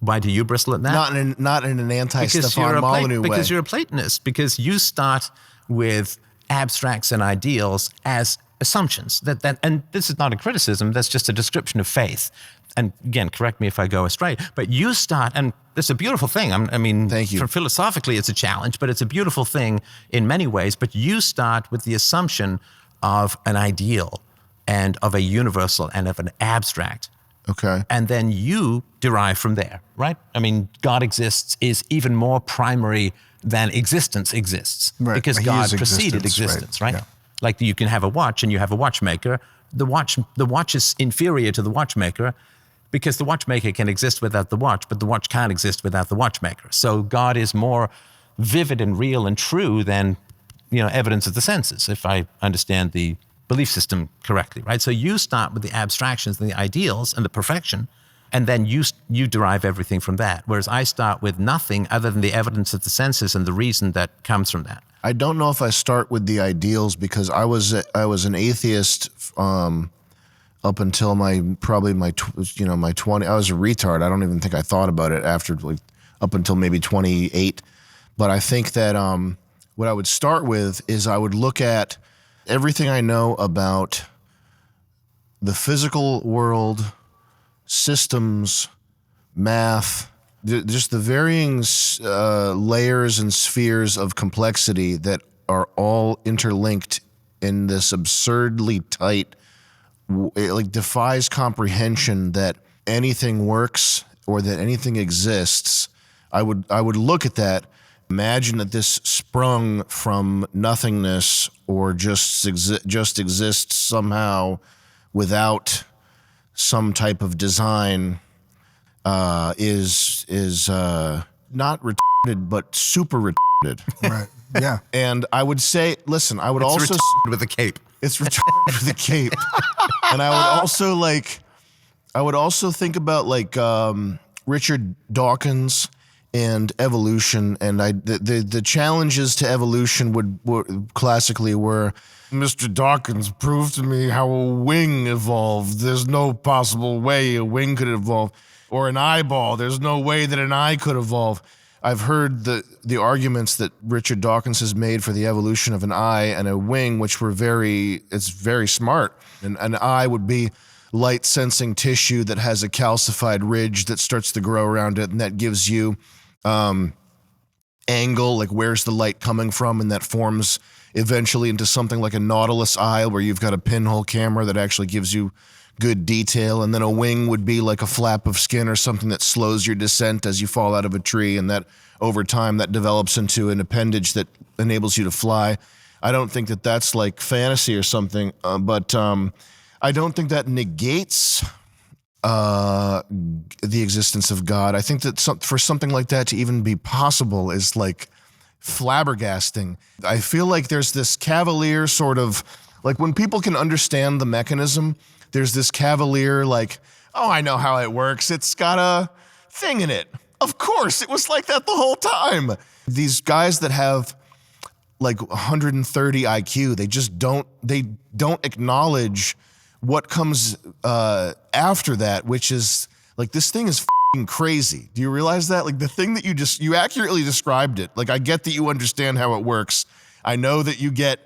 Why do you bristle at that? Not in an anti-Stefan Molyneux way. Because you're a Platonist. Because you start with abstracts and ideals as assumptions. And this is not a criticism, that's just a description of faith. And again, correct me if I go astray, but you start, and it's a beautiful thing. I mean, Thank you. Philosophically, it's a challenge, but it's a beautiful thing in many ways. But you start with the assumption of an ideal and of a universal and of an abstract. Okay. And then you derive from there, right? I mean, God exists is even more primary than existence exists. Right. Because He God is preceded existence, right? Yeah. Like you can have a watch and you have a watchmaker. The watch is inferior to the watchmaker because the watchmaker can exist without the watch, but the watch can't exist without the watchmaker. So God is more vivid and real and true than, evidence of the senses, if I understand the belief system correctly, right? So you start with the abstractions and the ideals and the perfection, and then you derive everything from that. Whereas I start with nothing other than the evidence of the senses and the reason that comes from that. I don't know if I start with the ideals because I was an atheist up until my 20. I was a retard. I don't even think I thought about it after up until maybe 28. But I think that what I would start with is I would look at everything I know about the physical world, systems, math, just the varying layers and spheres of complexity that are all interlinked in this absurdly tight, it defies comprehension that anything works or that anything exists. I would look at that, imagine that this sprung from nothingness or just exists somehow without some type of design. Is not retarded, but super retarded. Right. Yeah. And I would say, listen, I would It's also retarded with a cape. It's retarded with a cape. And I would also think about Richard Dawkins and evolution. And the challenges to evolution would classically were, Mr. Dawkins proved to me how a wing evolved. There's no possible way a wing could evolve. Or an eyeball. There's no way that an eye could evolve. I've heard the arguments that Richard Dawkins has made for the evolution of an eye and a wing, which it's very smart. And an eye would be light sensing tissue that has a calcified ridge that starts to grow around it, and that gives you angle, like where's the light coming from, and that forms eventually into something like a Nautilus eye, where you've got a pinhole camera that actually gives you good detail. And then a wing would be like a flap of skin or something that slows your descent as you fall out of a tree, and that over time that develops into an appendage that enables you to fly. I don't think that that's like fantasy or something, but I don't think that negates the existence of God. I think that for something like that to even be possible is like flabbergasting. I feel like there's this cavalier sort of, like when people can understand the mechanism, there's this cavalier like, oh, I know how it works. It's got a thing in it. Of course, it was like that the whole time. These guys that have like 130 IQ, they don't acknowledge what comes after that, which is like, this thing is f***ing crazy. Do you realize that? Like the thing that you accurately described it. Like I get that you understand how it works. I know that you get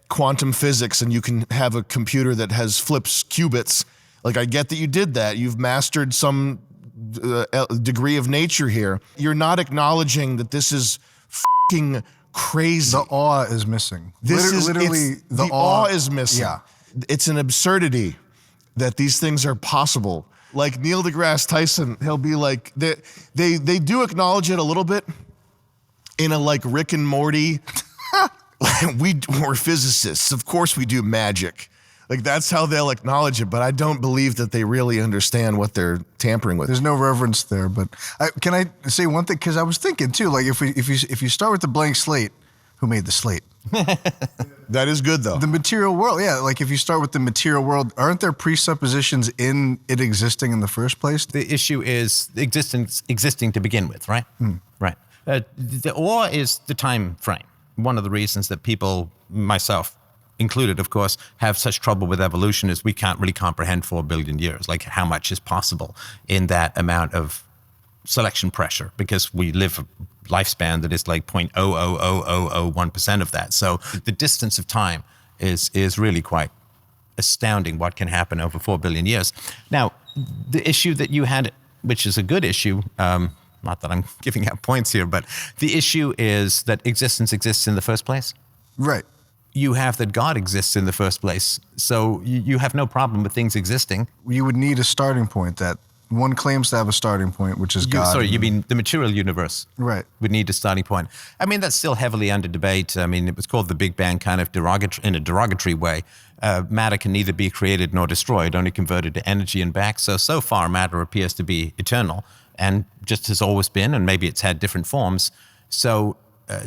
quantum physics and you can have a computer that flips qubits. Like I get that you did that. You've mastered some degree of nature here. You're not acknowledging that this is f***ing crazy. The awe is missing. Literally, the awe is missing. Yeah. It's an absurdity that these things are possible. Like Neil deGrasse Tyson, he'll be like, they do acknowledge it a little bit in a like Rick and Morty. We're physicists. Of course we do magic. Like that's how they'll acknowledge it, but I don't believe that they really understand what they're tampering with. There's no reverence there, but can I say one thing? Because I was thinking too, like if you start with the blank slate, who made the slate? That is good though. The material world, yeah. Like if you start with the material world, aren't there presuppositions in it existing in the first place? The issue is existing to begin with, right? Right. The awe is the time frame. One of the reasons that people, myself included, of course, have such trouble with evolution is we can't really comprehend 4 billion years, like how much is possible in that amount of selection pressure, because we live a lifespan that is like 0.00001% of that. So the distance of time is really quite astounding what can happen over 4 billion years. Now, the issue that you had, which is a good issue, not that I'm giving out points here, but the issue is that existence exists in the first place. Right. You have that God exists in the first place. So you have no problem with things existing. You would need a starting point that one claims to have a starting point, which is God. Sorry, you mean the material universe? Right. Would need a starting point. I mean, that's still heavily under debate. I mean, it was called the Big Bang kind of in a derogatory way. Matter can neither be created nor destroyed, only converted to energy and back. So far, matter appears to be eternal and just has always been, and maybe it's had different forms. So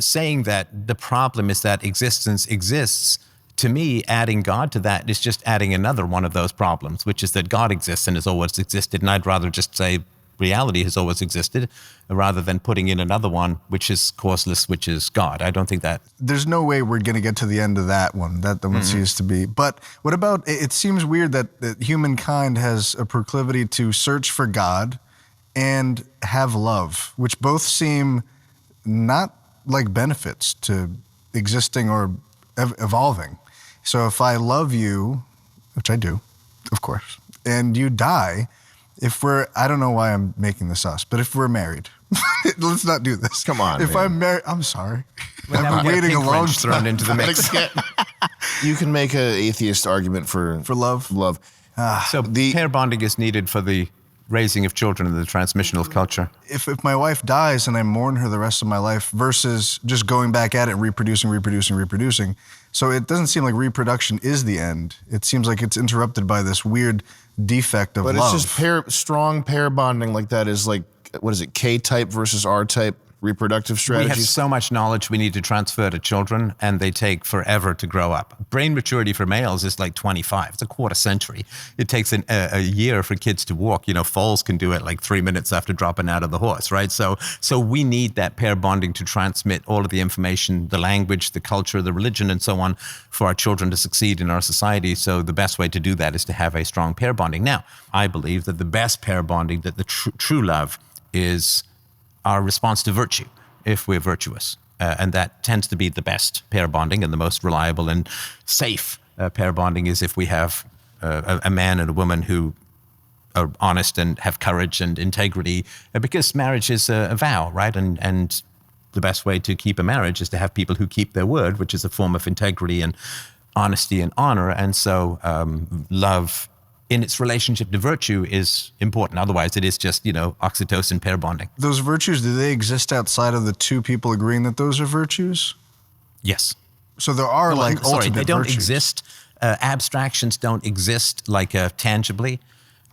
saying that the problem is that existence exists, to me, adding God to that is just adding another one of those problems, which is that God exists and has always existed. And I'd rather just say reality has always existed rather than putting in another one, which is causeless, which is God. I don't think that. There's no way we're going to get to the end of that one. That one seems to be. But what about, it seems weird that humankind has a proclivity to search for God and have love, which both seem not like benefits to existing or evolving. So if I love you, which I do, of course, and you die, I don't know why I'm making this us, but if we're married, let's not do this. Come on, If man. I'm married, I'm sorry. Now I've we been get waiting a pink long wrench thrown time. into the mix. You can make an atheist argument for love. Love. So pair bonding is needed for the raising of children and the transmission of culture. If my wife dies and I mourn her the rest of my life versus just going back at it, reproducing. So it doesn't seem like reproduction is the end. It seems like it's interrupted by this weird defect of love. But it's just strong pair bonding like that is like, what is it, K-type versus R-type reproductive strategies? We have so much knowledge we need to transfer to children, and they take forever to grow up. Brain maturity for males is like 25. It's a quarter century. It takes a year for kids to walk. You know, foals can do it like 3 minutes after dropping out of the horse, right? So we need that pair bonding to transmit all of the information, the language, the culture, the religion, and so on, for our children to succeed in our society. So the best way to do that is to have a strong pair bonding. Now, I believe that the best pair bonding, that the true love, is our response to virtue, if we're virtuous. And that tends to be the best pair bonding, and the most reliable and safe pair bonding is if we have a man and a woman who are honest and have courage and integrity, because marriage is a vow, right? And the best way to keep a marriage is to have people who keep their word, which is a form of integrity and honesty and honor. And so love in its relationship to virtue is important. Otherwise, it is just, oxytocin pair bonding. Those virtues, do they exist outside of the two people agreeing that those are virtues? Yes. So there are ultimate they don't virtues. exist. Abstractions don't exist like tangibly.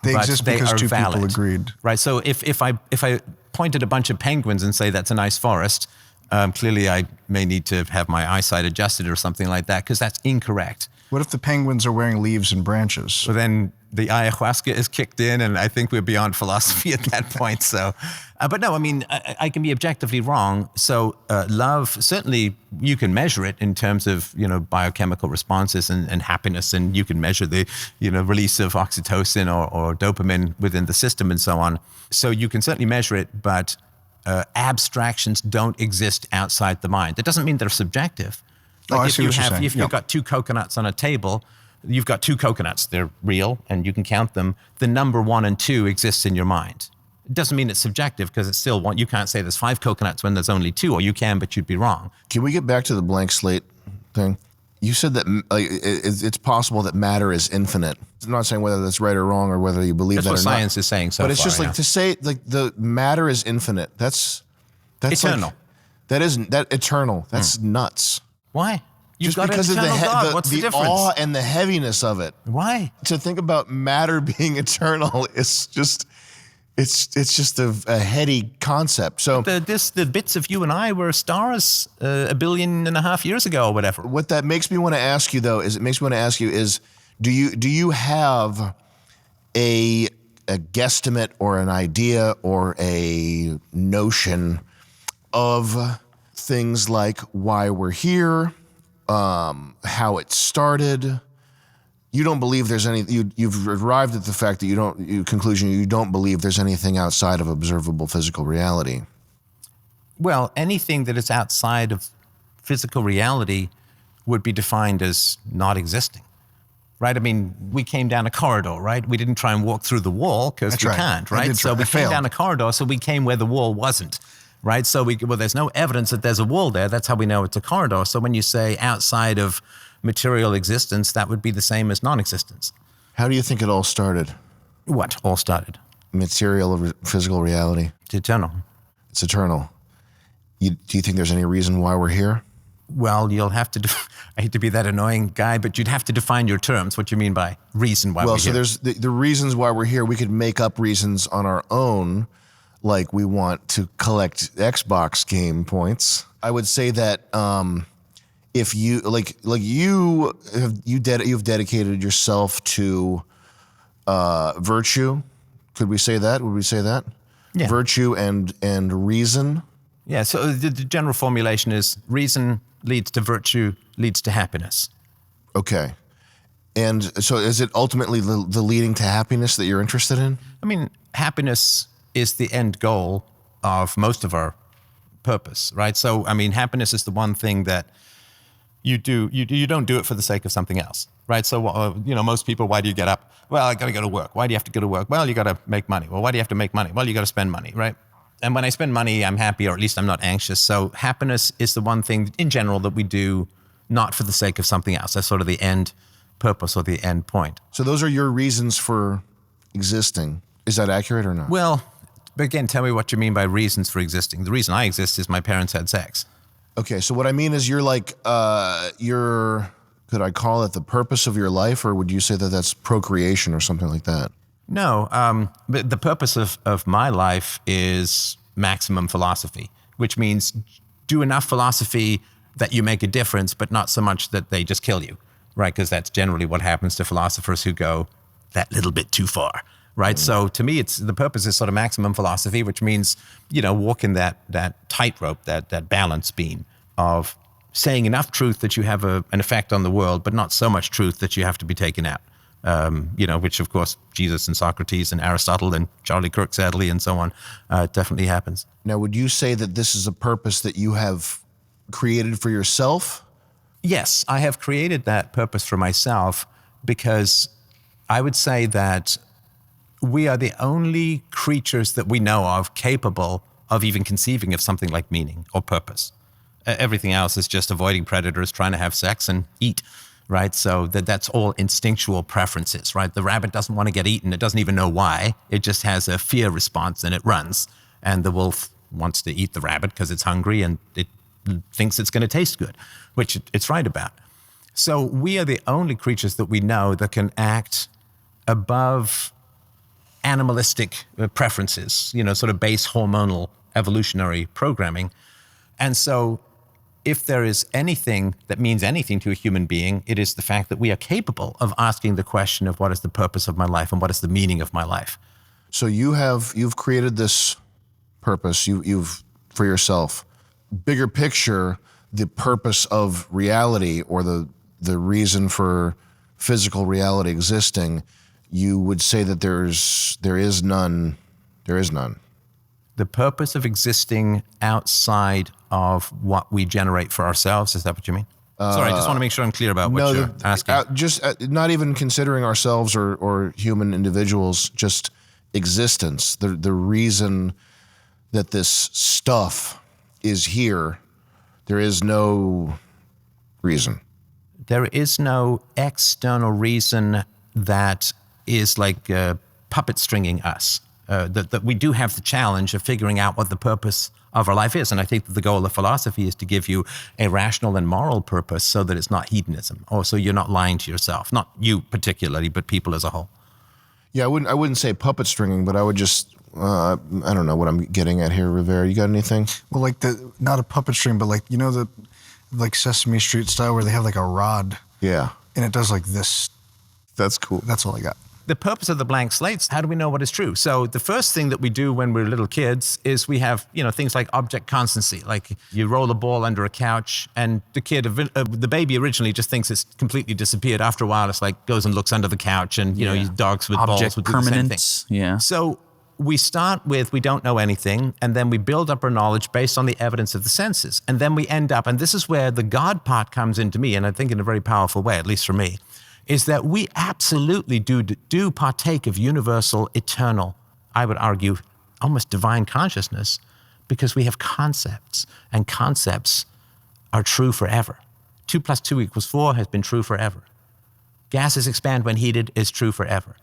They but exist they because are two valid. people agreed. Right. So if I pointed a bunch of penguins and say that's a nice forest, clearly I may need to have my eyesight adjusted or something like that, because that's incorrect. What if the penguins are wearing leaves and branches? So then the ayahuasca is kicked in, and I think we're beyond philosophy at that point. So, but no, I mean, I can be objectively wrong. So love, certainly you can measure it in terms of, biochemical responses and happiness, and you can measure the, release of oxytocin or dopamine within the system and so on. So you can certainly measure it, but abstractions don't exist outside the mind. That doesn't mean they're subjective. Like I see what you're saying. If you've got two coconuts on a table, you've got two coconuts. They're real, and you can count them. The number 1 and 2 exists in your mind. It doesn't mean it's subjective, because it's still one. You can't say there's 5 coconuts when there's only 2, or you can, but you'd be wrong. Can we get back to the blank slate thing? You said that it's possible that matter is infinite. I'm not saying whether that's right or wrong, or whether you believe That's that what or not. science is saying so far. But it's just like to say like the matter is infinite. That's eternal. That eternal. That's nuts. Why? You've Just got because an of eternal God. What's the difference? awe and the heaviness of it. Why? To think about matter being eternal is just, it's just a heady concept. So the bits of you and I were stars 1.5 billion years ago or whatever. What that makes me want to ask you though is, do you have a guesstimate or an idea or a notion of things like why we're here? How it started. You don't believe there's any. You've arrived at the fact that you don't believe there's anything outside of observable physical reality. Well, anything that is outside of physical reality would be defined as not existing. right? I mean, we came down a corridor, right? We didn't try and walk through the wall because we can't, right? So we came down a corridor, so we came where the wall wasn't, right? So there's no evidence that there's a wall there. That's how we know it's a corridor. So when you say outside of material existence, that would be the same as non-existence. How do you think it all started? What all started? Material, physical reality. It's eternal. It's eternal. Do you think there's any reason why we're here? Well, you'll have to, I hate to be that annoying guy, but you'd have to define your terms, what you mean by reason why we're here. Well, so there's the reasons why we're here. We could make up reasons on our own, like we want to collect Xbox game points. I would say that if you, you've dedicated yourself to virtue. Could we say that? Would we say that? Yeah. Virtue and reason. Yeah, so the general formulation is reason leads to virtue, leads to happiness. Okay. And so is it ultimately the leading to happiness that you're interested in? I mean, happiness is the end goal of most of our purpose, right? So, I mean, happiness is the one thing that you do. You don't do it for the sake of something else, right? So, most people, why do you get up? Well, I got to go to work. Why do you have to go to work? Well, you got to make money. Well, why do you have to make money? Well, you got to spend money, right? And when I spend money, I'm happy, or at least I'm not anxious. So happiness is the one thing in general that we do not for the sake of something else. That's sort of the end purpose or the end point. So those are your reasons for existing. Is that accurate or not? Well, but again, tell me what you mean by reasons for existing. The reason I exist is my parents had sex. Okay, so what I mean is you're like, could I call it the purpose of your life, or would you say that that's procreation or something like that? No, but the purpose of my life is maximum philosophy, which means do enough philosophy that you make a difference, but not so much that they just kill you, right? Because that's generally what happens to philosophers who go that little bit too far, right? So to me, the purpose is sort of maximum philosophy, which means, walking that tightrope, that balance beam of saying enough truth that you have an effect on the world, but not so much truth that you have to be taken out. Which of course Jesus and Socrates and Aristotle and Charlie Kirk, sadly, and so on, definitely happens. Now, would you say that this is a purpose that you have created for yourself? Yes, I have created that purpose for myself because I would say that we are the only creatures that we know of capable of even conceiving of something like meaning or purpose. Everything else is just avoiding predators, trying to have sex and eat. Right, so that's all instinctual preferences, right? The rabbit doesn't want to get eaten. It doesn't even know why. It just has a fear response and it runs. And the wolf wants to eat the rabbit because it's hungry and it thinks it's going to taste good, which it's right about. So we are the only creatures that we know that can act above animalistic preferences, sort of base hormonal evolutionary programming. And so if there is anything that means anything to a human being, it is the fact that we are capable of asking the question of what is the purpose of my life and what is the meaning of my life. So you've created this purpose you've for yourself. Bigger picture, the purpose of reality or the reason for physical reality existing, you would say that there is none. The purpose of existing outside of what we generate for ourselves, is that what you mean? Sorry, I just want to make sure I'm clear about what you're asking. Just not even considering ourselves or human individuals, just existence. The reason that this stuff is here, there is no reason. There is no external reason that is like puppet stringing us. That we do have the challenge of figuring out what the purpose of our life is. And I think that the goal of philosophy is to give you a rational and moral purpose so that it's not hedonism, or so you're not lying to yourself. Not you particularly, but people as a whole. Yeah, I wouldn't say puppet stringing, but I would just, I don't know what I'm getting at here, Rivera. You got anything? Well, like not a puppet string, but like, the Sesame Street style where they have like a rod. Yeah. And it does like this. That's cool. That's all I got. The purpose of the blank slates, how do we know what is true? So the first thing that we do when we're little kids is we have, things like object constancy. Like you roll a ball under a couch and the baby originally just thinks it's completely disappeared. After a while, it's like goes and looks under the couch and, dogs with object balls would do the same thing. Yeah. So we start with we don't know anything, and then we build up our knowledge based on the evidence of the senses. And then we end up, and this is where the God part comes into me, and I think in a very powerful way, at least for me, is that we absolutely do partake of universal, eternal, I would argue, almost divine consciousness, because we have concepts, and concepts are true forever. 2 + 2 = 4 has been true forever. Gases expand when heated is true forever,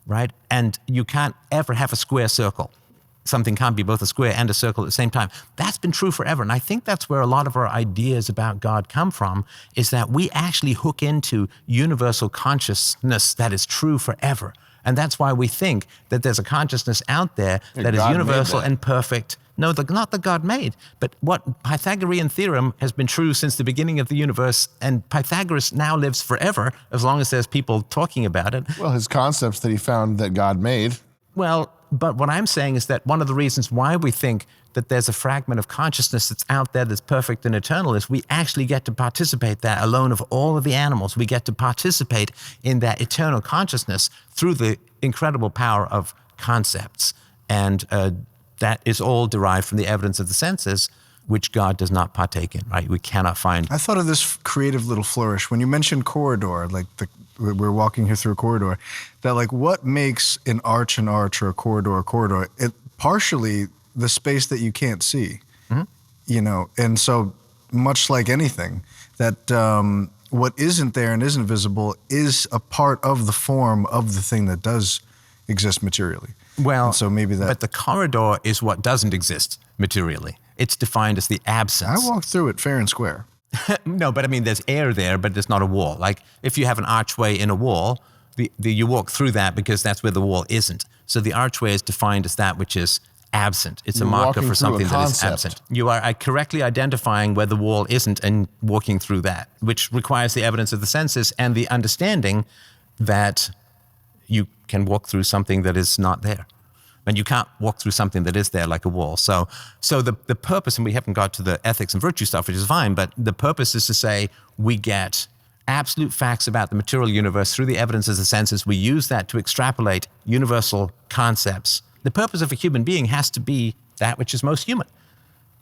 right? And you can't ever have a square circle. Something can't be both a square and a circle at the same time. That's been true forever. And I think that's where a lot of our ideas about God come from, is that we actually hook into universal consciousness that is true forever. And that's why we think that there's a consciousness out there that is universal and perfect. No, not the God made, but what Pythagorean theorem has been true since the beginning of the universe, and Pythagoras now lives forever as long as there's people talking about it. Well, his concepts that he found that God made. Well, but what I'm saying is that one of the reasons why we think that there's a fragment of consciousness that's out there that's perfect and eternal is we actually get to participate that alone of all of the animals. We get to participate in that eternal consciousness through the incredible power of concepts. And that is all derived from the evidence of the senses, which God does not partake in, right? We cannot find. I thought of this creative little flourish. When you mentioned corridor, like we're walking here through a corridor, that like what makes an arch or a corridor? It partially the space that you can't see, you know? And so much like anything, that what isn't there and isn't visible is a part of the form of the thing that does exist materially. Well, and so maybe that. But the corridor is what doesn't exist materially. It's defined as the absence. I walked through it fair and square. No, but I mean, there's air there, but there's not a wall. Like if you have an archway in a wall, you walk through that because that's where the wall isn't. So the archway is defined as that which is absent. It's a marker for something that is absent. You are correctly identifying where the wall isn't and walking through that, which requires the evidence of the senses and the understanding that you can walk through something that is not there. And you can't walk through something that is there like a wall. So the purpose, and we haven't got to the ethics and virtue stuff, which is fine, but the purpose is to say we get absolute facts about the material universe through the evidence of the senses. We use that to extrapolate universal concepts. The purpose of a human being has to be that which is most human.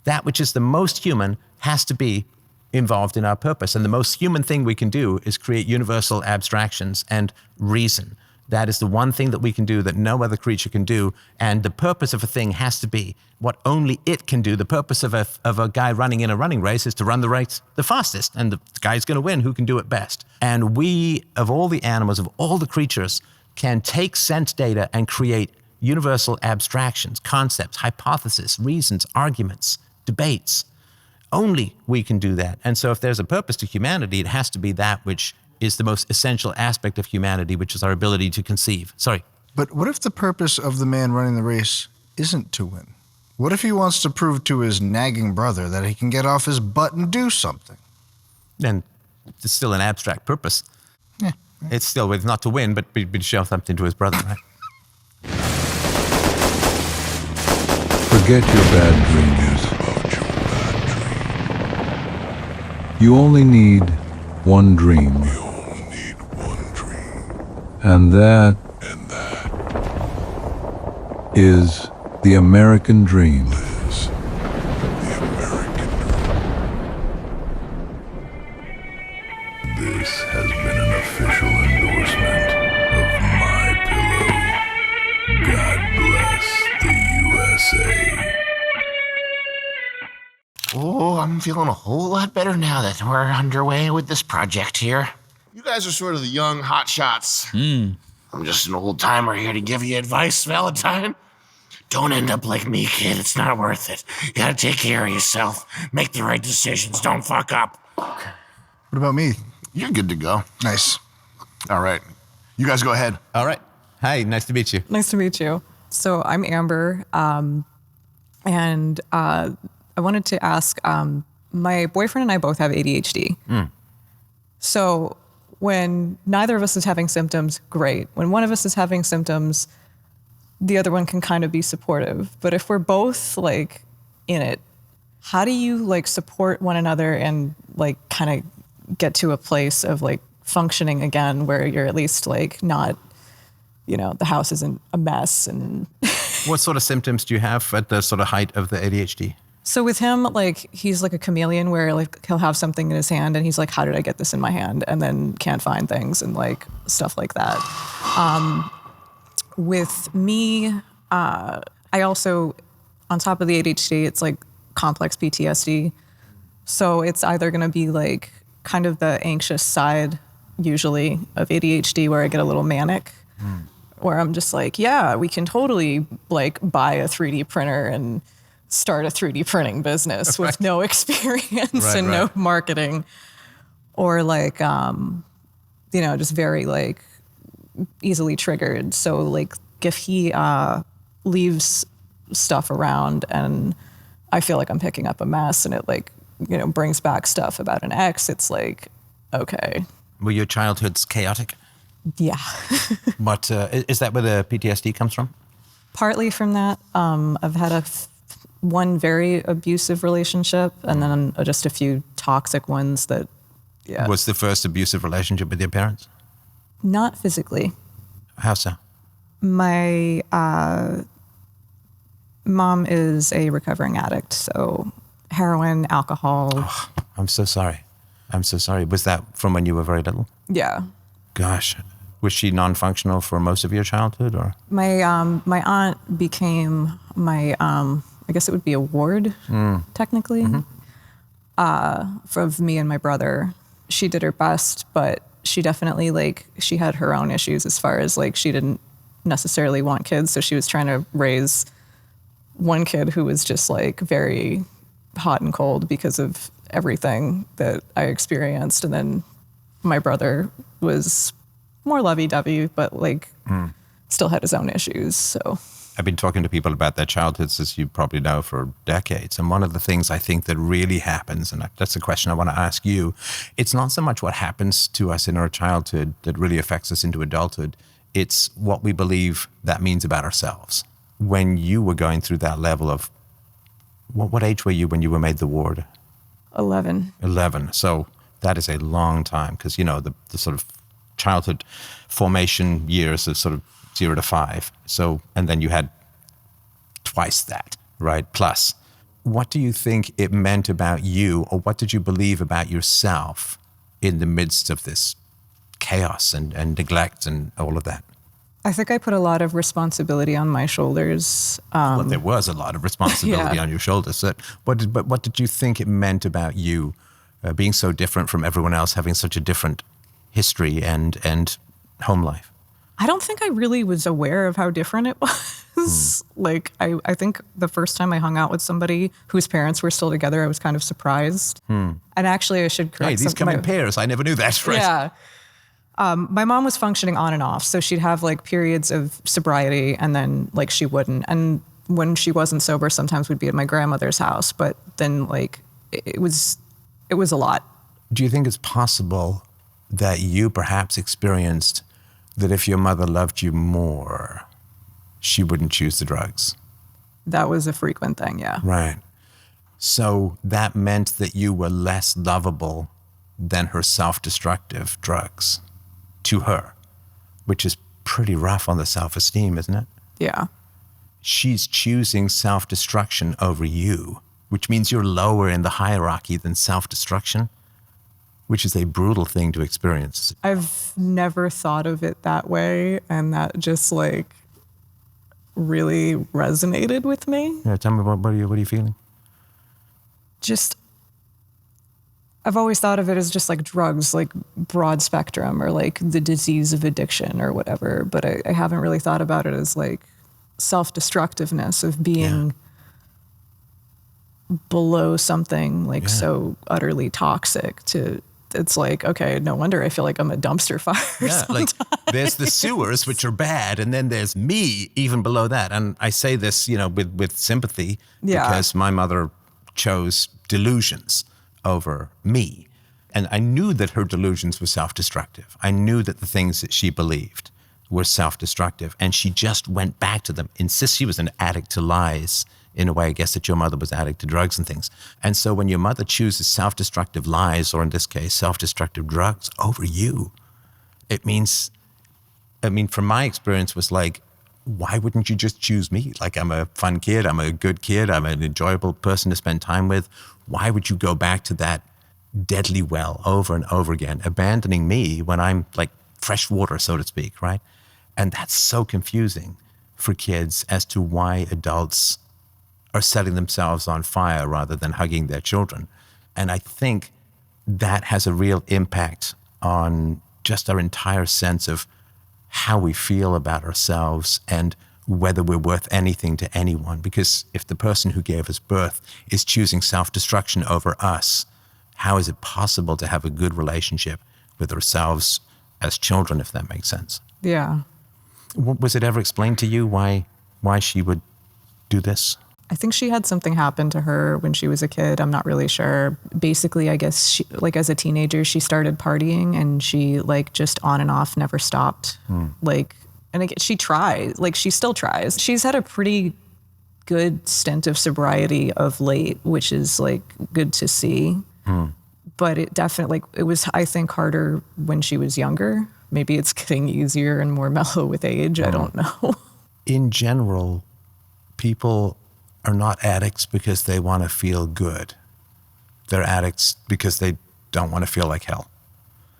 That which is the most human has to be involved in our purpose. And the most human thing we can do is create universal abstractions and reason. That is the one thing that we can do that no other creature can do. And the purpose of a thing has to be what only it can do. The purpose of a guy running in a running race is to run the race the fastest. And the guy's going to win who can do it best. And we, of all the animals, of all the creatures, can take sense data and create universal abstractions, concepts, hypotheses, reasons, arguments, debates. Only we can do that. And so if there's a purpose to humanity, it has to be that which is the most essential aspect of humanity, which is our ability to conceive. Sorry. But what if the purpose of the man running the race isn't to win? What if he wants to prove to his nagging brother that he can get off his butt and do something? Then it's still an abstract purpose. Yeah. It's still not to win, but to show something to his brother, right? Forget your bad dreams. You only need one dream. And that is the American dream. This has been an official endorsement of MyPillow. God bless the USA. Oh, I'm feeling a whole lot better now that we're underway with this project here. You guys are sort of the young hot shots. I'm just an old timer here to give you advice, Valentine. Don't end up like me, kid. It's not worth it. You gotta take care of yourself. Make the right decisions. Don't fuck up. What about me? You're good to go. Nice. All right. You guys go ahead. All right. Hi, nice to meet you. Nice to meet you. So I'm Amber, and I wanted to ask, my boyfriend and I both have ADHD. So when neither of us is having symptoms, great. When one of us is having symptoms, the other one can kind of be supportive. But if we're both like in it, how do you like support one another and like kind of get to a place of like functioning again where you're at least like not, you know, the house isn't a mess? And what sort of symptoms do you have at the sort of height of the ADHD? So with him, like, he's like a chameleon where like he'll have something in his hand and he's like, how did I get this in my hand? And then can't find things and like stuff like that. With me, I also, on top of the ADHD, it's like complex PTSD. So it's either going to be like kind of the anxious side, usually, of ADHD where I get a little manic, where I'm just like, yeah, we can totally like buy a 3D printer and start a 3D printing business with no experience and no marketing. Or like, just very like easily triggered. So like if he leaves stuff around and I feel like I'm picking up a mess and it like, brings back stuff about an ex, it's like, okay. Were your childhoods chaotic? Yeah. What is that where the PTSD comes from? Partly from that. I've had one very abusive relationship and then just a few toxic ones that, yeah. Was the first abusive relationship with your parents? Not physically. How so? My mom is a recovering addict, so heroin, alcohol. Oh, I'm so sorry. Was that from when you were very little? Yeah. Gosh. Was she non-functional for most of your childhood, or? My aunt became my, I guess it would be a ward, technically, of me and my brother. She did her best, but she definitely, she had her own issues as far as, she didn't necessarily want kids, so she was trying to raise one kid who was just, very hot and cold because of everything that I experienced, and then my brother was more lovey-dovey, but, still had his own issues, so... I've been talking to people about their childhoods, as you probably know, for decades. And one of the things I think that really happens, and that's a question I want to ask you, it's not so much what happens to us in our childhood that really affects us into adulthood. It's what we believe that means about ourselves. When you were going through that level of, what age were you when you were made the ward? 11. 11. So that is a long time because, the sort of childhood formation years is sort of 0 to 5. So, and then you had twice that, right? Plus, what do you think it meant about you, or what did you believe about yourself in the midst of this chaos and neglect and all of that? I think I put a lot of responsibility on my shoulders. Well, there was a lot of responsibility on your shoulders. But what did you think it meant about you being so different from everyone else, having such a different history and home life? I don't think I really was aware of how different it was. I think the first time I hung out with somebody whose parents were still together, I was kind of surprised. And actually, I should correct these come in pairs. I never knew that. Right? Yeah. My mom was functioning on and off. So she'd have periods of sobriety and then she wouldn't. And when she wasn't sober, sometimes we'd be at my grandmother's house. But then it was a lot. Do you think it's possible that you perhaps experienced that if your mother loved you more, she wouldn't choose the drugs? That was a frequent thing, yeah. Right. So that meant that you were less lovable than her self-destructive drugs to her, which is pretty rough on the self-esteem, isn't it? Yeah. She's choosing self-destruction over you, which means you're lower in the hierarchy than self-destruction, which is a brutal thing to experience. I've never thought of it that way, and that just really resonated with me. Yeah, tell me what are you feeling? Just, I've always thought of it as just drugs, broad spectrum, or the disease of addiction or whatever. But I haven't really thought about it as self-destructiveness of being below something so utterly toxic to. It's okay, no wonder I feel like I'm a dumpster fire. Yeah, there's the sewers, which are bad, and then there's me even below that. And I say this, with sympathy, because my mother chose delusions over me. And I knew that her delusions were self-destructive. I knew that the things that she believed were self-destructive, and she just went back to them. She was an addict to lies. In a way, I guess that your mother was an addict to drugs and things. And so when your mother chooses self-destructive lies, or in this case, self-destructive drugs over you, it means, from my experience, was why wouldn't you just choose me? Like, I'm a fun kid, I'm a good kid, I'm an enjoyable person to spend time with. Why would you go back to that deadly well over and over again, abandoning me when I'm like fresh water, so to speak, right? And that's so confusing for kids as to why adults are setting themselves on fire rather than hugging their children. And I think that has a real impact on just our entire sense of how we feel about ourselves and whether we're worth anything to anyone. Because if the person who gave us birth is choosing self-destruction over us, how is it possible to have a good relationship with ourselves as children, if that makes sense? Yeah. Was it ever explained to you why she would do this? I think she had something happen to her when she was a kid. I'm not really sure. Basically, I guess she, like as a teenager, she started partying and she like just on and off never stopped. Like, and again, she tries, like she still tries. She's had a pretty good stint of sobriety of late, which is like good to see. But it definitely, like, it was, I think, harder when she was younger. Maybe it's getting easier and more mellow with age. I don't know. In general, people are not addicts because they want to feel good. They're addicts because they don't want to feel like hell.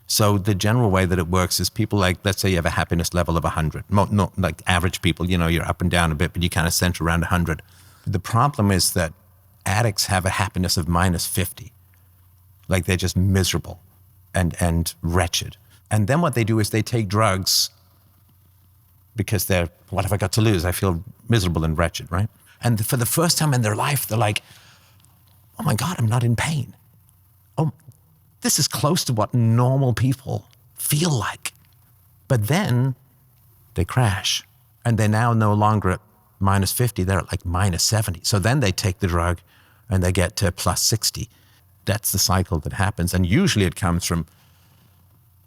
So the general way that it works is people like, let's say you have a happiness level of 100. No, like average people, you know, you're up and down a bit, but you kind of center around 100. The problem is that addicts have a happiness of minus 50. Like they're just miserable and wretched. And then what they do is they take drugs because they're, what have I got to lose? I feel miserable and wretched, right? And for the first time in their life, they're like, oh my God, I'm not in pain. Oh, this is close to what normal people feel like. But then they crash and they're now no longer at minus 50, they're at like minus 70. So then they take the drug and they get to plus 60. That's the cycle that happens. And usually it comes from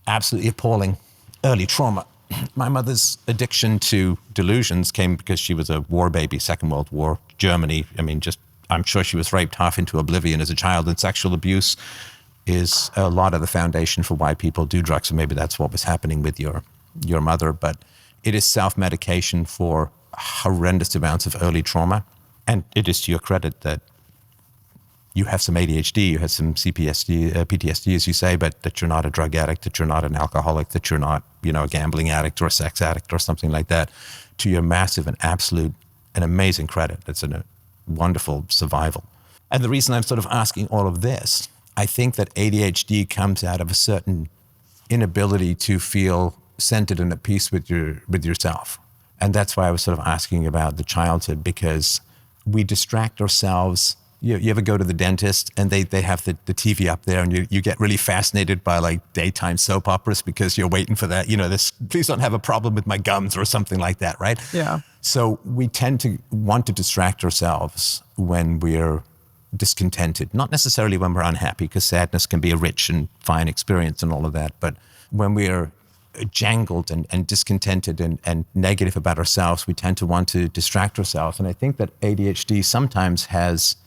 absolutely appalling early trauma. My mother's addiction to delusions came because she was a war baby, Second World War, Germany. I mean, I'm sure she was raped half into oblivion as a child, and sexual abuse is a lot of the foundation for why people do drugs. So maybe that's what was happening with your mother, but it is self-medication for horrendous amounts of early trauma. And it is to your credit that you have some ADHD, you have some PTSD, as you say, but that you're not a drug addict, that you're not an alcoholic, that you're not, a gambling addict or a sex addict or something like that. To your massive and absolute and amazing credit. That's a wonderful survival. And the reason I'm sort of asking all of this, I think that ADHD comes out of a certain inability to feel centered and at peace with yourself. And that's why I was sort of asking about the childhood, because we distract ourselves. You ever go to the dentist and they have the TV up there and you get really fascinated by like daytime soap operas because you're waiting for that, this, please don't have a problem with my gums or something like that, right? Yeah. So we tend to want to distract ourselves when we're discontented, not necessarily when we're unhappy, because sadness can be a rich and fine experience and all of that. But when we're jangled and discontented and negative about ourselves, we tend to want to distract ourselves. And I think that ADHD sometimes has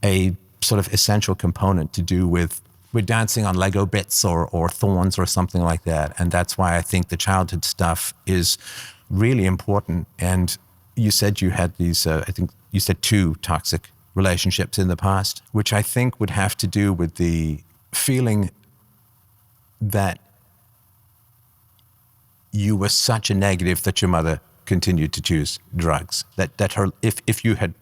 a sort of essential component to do with we're dancing on Lego bits or thorns or something like that. And that's why I think the childhood stuff is really important. And you said you had these, I think you said 2 toxic relationships in the past, which I think would have to do with the feeling that you were such a negative that your mother continued to choose drugs. That her, if you had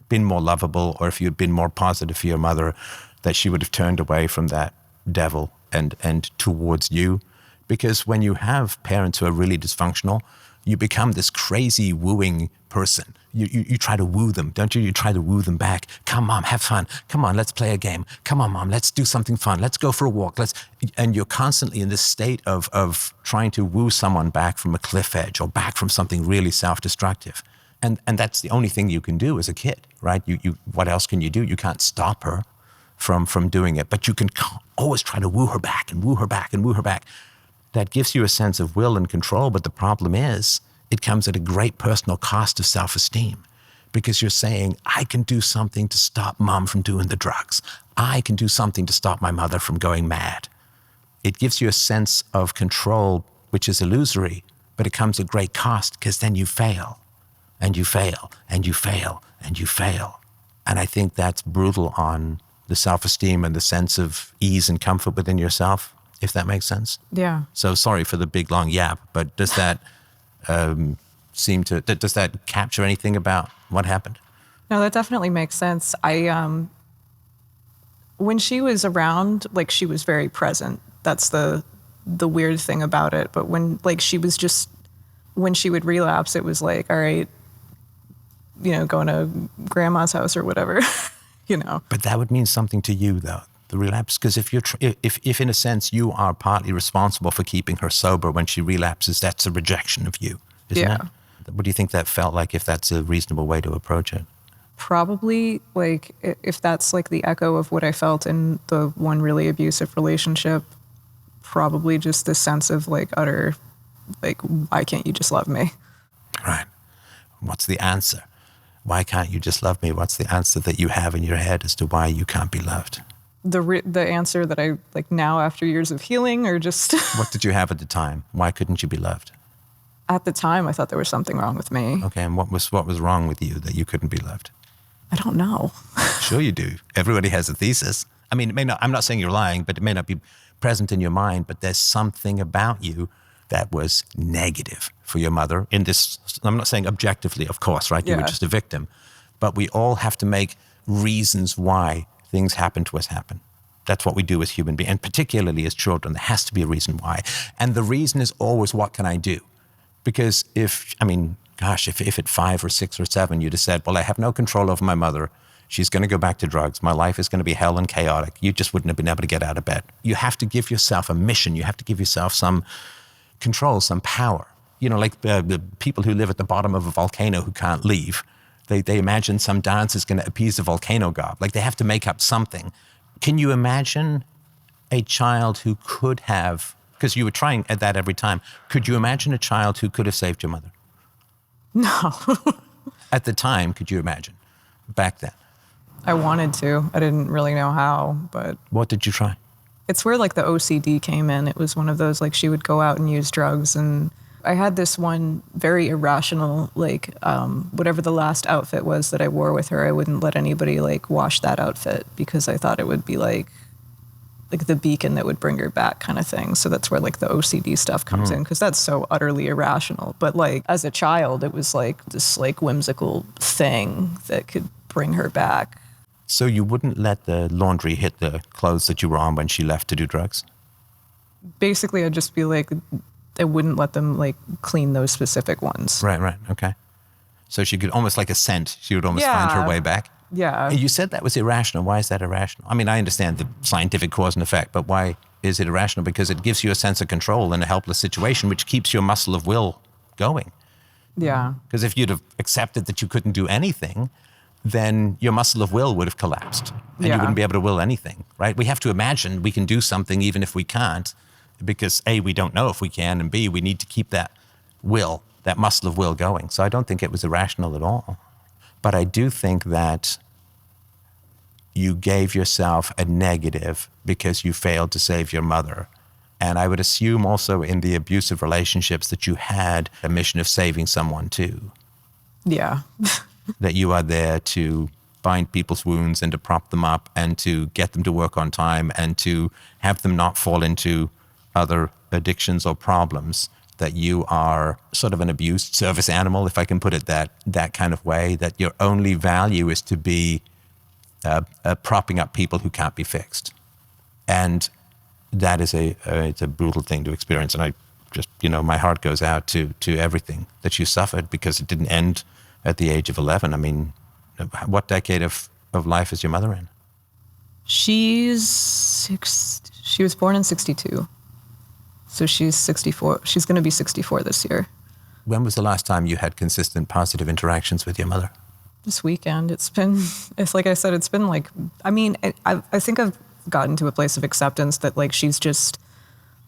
been more lovable or if you'd been more positive for your mother, that she would have turned away from that devil and towards you. Because when you have parents who are really dysfunctional, you become this crazy wooing person. You try to woo them, don't you? You try to woo them back. Come, Mom, have fun. Come on, let's play a game. Come on, Mom, let's do something fun. Let's go for a walk. And you're constantly in this state of trying to woo someone back from a cliff edge or back from something really self-destructive. And that's the only thing you can do as a kid, right? You what else can you do? You can't stop her from doing it, but you can always try to woo her back and woo her back and woo her back. That gives you a sense of will and control, but the problem is it comes at a great personal cost of self-esteem, because you're saying, I can do something to stop Mom from doing the drugs. I can do something to stop my mother from going mad. It gives you a sense of control, which is illusory, but it comes at great cost because then you fail. and you fail, and you fail, and you fail. And I think that's brutal on the self-esteem and the sense of ease and comfort within yourself, if that makes sense. Yeah. So sorry for the big, long yap, but does that does that capture anything about what happened? No, that definitely makes sense. When she was around, like, she was very present. That's the weird thing about it. But when, like, when she would relapse, it was like, all right, going to grandma's house or whatever, But that would mean something to you, though, the relapse. Because if in a sense you are partly responsible for keeping her sober when she relapses, that's a rejection of you, isn't it? What do you think that felt like, if that's a reasonable way to approach it? Probably, like, if that's like the echo of what I felt in the one really abusive relationship, probably just this sense of like utter, like, why can't you just love me? Right. What's the answer? Why can't you just love me? What's the answer that you have in your head as to why you can't be loved? The answer that I like now after years of healing, or just What did you have at the time? Why couldn't you be loved? at the time I thought there was something wrong with me. Okay, and what was wrong with you that you couldn't be loved? I don't know. Sure you do. Everybody has a thesis. I mean, it may not, I'm not saying you're lying, but it may not be present in your mind, but there's something about you that was negative for your mother in this. I'm not saying objectively, of course, right? You were just a victim. But we all have to make reasons why things happen to us happen. That's what we do as human beings, and particularly as children. There has to be a reason why. And the reason is always, what can I do? Because if at 5 or 6 or 7, you'd have said, well, I have no control over my mother. She's going to go back to drugs. My life is going to be hell and chaotic. You just wouldn't have been able to get out of bed. You have to give yourself a mission. You have to give yourself some control, some power. Like the people who live at the bottom of a volcano who can't leave. They imagine some dance is going to appease the volcano god. Like, they have to make up something. Can you imagine a child who could have, because you were trying at that every time, could you imagine a child who could have saved your mother? No. At the time, could you imagine? Back then? I wanted to. I didn't really know how, but... What did you try? It's where, like, the OCD came in. It was one of those, like, she would go out and use drugs, and I had this one very irrational, like, whatever the last outfit was that I wore with her, I wouldn't let anybody, like, wash that outfit because I thought it would be, like the beacon that would bring her back kind of thing. So that's where, like, the OCD stuff comes in, because that's so utterly irrational. But, like, as a child, it was, like, this, like, whimsical thing that could bring her back. So you wouldn't let the laundry hit the clothes that you were on when she left to do drugs? Basically, I'd just be like, I wouldn't let them, like, clean those specific ones. Right, okay. So she could, almost like a scent, she would almost find her way back? Yeah. And you said that was irrational. Why is that irrational? I mean, I understand the scientific cause and effect, but why is it irrational? Because it gives you a sense of control in a helpless situation, which keeps your muscle of will going. Yeah. Because if you'd have accepted that you couldn't do anything, then your muscle of will would have collapsed, and you wouldn't be able to will anything, right? We have to imagine we can do something even if we can't, because A, we don't know if we can, and B, we need to keep that will, that muscle of will going. So I don't think it was irrational at all. But I do think that you gave yourself a negative because you failed to save your mother. And I would assume also in the abusive relationships that you had a mission of saving someone too. Yeah. That you are there to bind people's wounds and to prop them up and to get them to work on time and to have them not fall into other addictions or problems. That you are sort of an abused service animal, if I can put it that kind of way, that your only value is to be propping up people who can't be fixed. And that is it's a brutal thing to experience. And I just, my heart goes out to everything that you suffered, because it didn't end at the age of 11. I mean, what decade of life is your mother in? She was born in 62. So she's 64. She's going to be 64 this year. When was the last time you had consistent positive interactions with your mother? This weekend. It's like I said, it's been like, I mean, I think I've gotten to a place of acceptance that, like,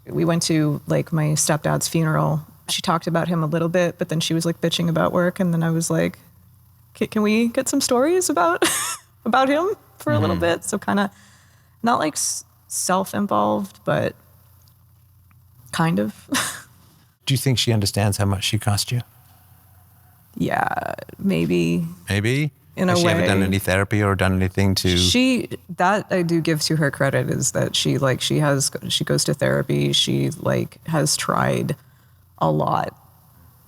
we went to, like, my stepdad's funeral. She talked about him a little bit, but then she was, like, bitching about work. And then I was like, can we get some stories about him for a little bit? So kind of not like self-involved, but kind of. Do you think she understands how much she cost you? Yeah, maybe. Maybe? In Has a she ever way. done any therapy or done anything to... That I do give to her credit is that she goes to therapy. She has tried a lot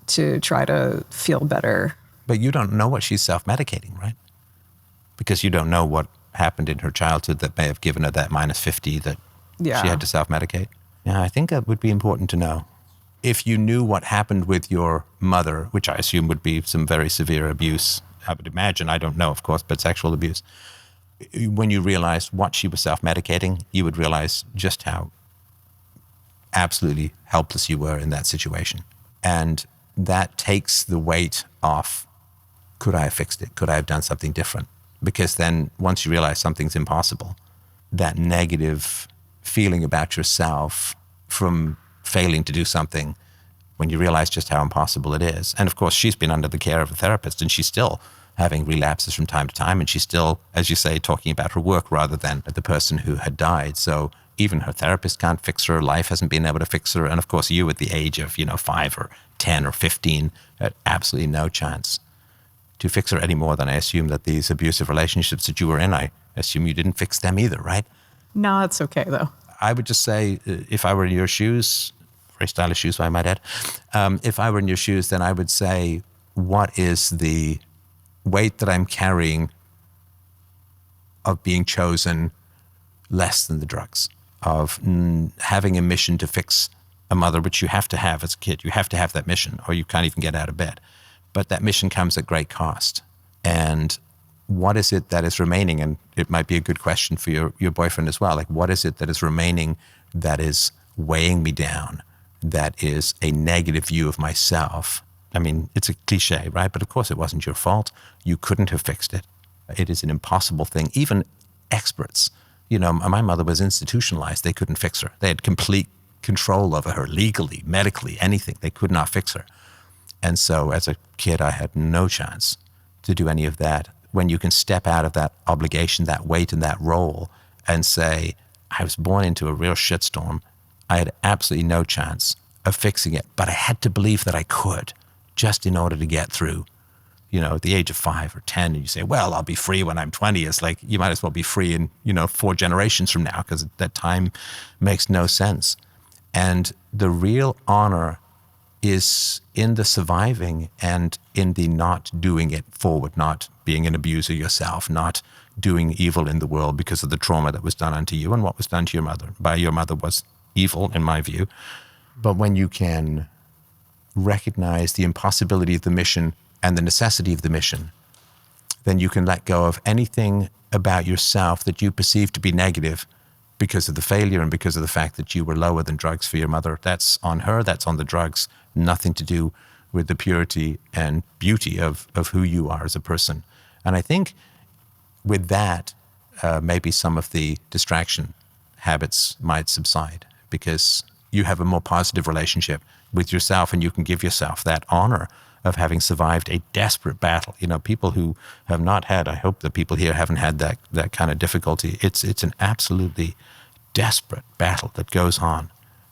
to try to feel better. But you don't know what she's self-medicating, right? Because you don't know what happened in her childhood that may have given her that -50 that she had to self-medicate. Yeah, I think that would be important to know. If you knew what happened with your mother, which I assume would be some very severe abuse, I would imagine, I don't know, of course, but sexual abuse, when you realized what she was self-medicating, you would realize just how absolutely helpless you were in that situation. And that takes the weight off, could I have fixed it? Could I have done something different? Because then once you realize something's impossible, that negative feeling about yourself from failing to do something, when you realize just how impossible it is. And of course, she's been under the care of a therapist and she's still having relapses from time to time. And she's still, as you say, talking about her work rather than the person who had died. So even her therapist can't fix her. Life hasn't been able to fix her. And of course, you at the age of, 5 or 10 or 15 had absolutely no chance to fix her any more than I assume that these abusive relationships that you were in, I assume you didn't fix them either, right? No, it's okay though. I would just say, if I were in your shoes, very stylish shoes, I might add, if I were in your shoes, then I would say, what is the weight that I'm carrying of being chosen less than the drugs, of having a mission to fix a mother, which you have to have as a kid. You have to have that mission or you can't even get out of bed. But that mission comes at great cost. And what is it that is remaining? And it might be a good question for your boyfriend as well. Like, what is it that is remaining that is weighing me down, that is a negative view of myself? I mean, it's a cliche, right? But of course it wasn't your fault. You couldn't have fixed it. It is an impossible thing. Even experts, my mother was institutionalized. They couldn't fix her. They had complete control over her legally, medically, anything. They could not fix her. And so as a kid, I had no chance to do any of that. When you can step out of that obligation, that weight and that role and say, I was born into a real shitstorm. I had absolutely no chance of fixing it, but I had to believe that I could just in order to get through, at the age of 5 or 10. And you say, well, I'll be free when I'm 20. It's like, you might as well be free in, 4 generations from now, because that time makes no sense. And the real honor is in the surviving and in the not doing it forward, not being an abuser yourself, not doing evil in the world because of the trauma that was done unto you. And what was done to your mother by your mother was evil, in my view. But when you can recognize the impossibility of the mission and the necessity of the mission, then you can let go of anything about yourself that you perceive to be negative because of the failure and because of the fact that you were lower than drugs for your mother. That's on her, that's on the drugs, nothing to do with the purity and beauty of who you are as a person. And I think with that, maybe some of the distraction habits might subside because you have a more positive relationship with yourself and you can give yourself that honor of having survived a desperate battle. People who have not had, I hope the people here haven't had that kind of difficulty. It's an absolutely desperate battle that goes on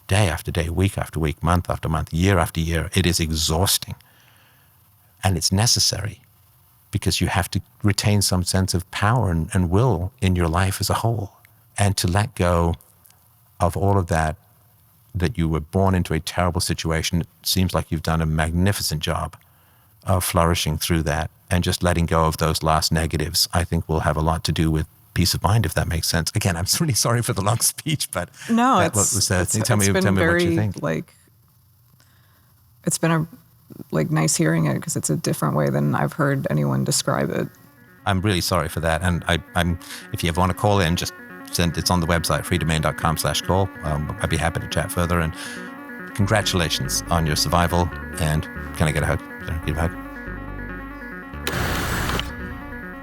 day after day, week after week, month after month, year after year. It is exhausting. And it's necessary because you have to retain some sense of power and will in your life as a whole. And to let go of all of that you were born into a terrible situation. It seems like you've done a magnificent job of flourishing through that and just letting go of those last negatives, I think will have a lot to do with peace of mind, if that makes sense. Again, I'm really sorry for the long speech, but no, tell me what you think. It's been nice hearing it because it's a different way than I've heard anyone describe it. I'm really sorry for that. And I'm if you ever want to call in, just it's on the website, freedomain.com/call. I'd be happy to chat further. And congratulations on your survival. And can I get a hug? Can I get a hug?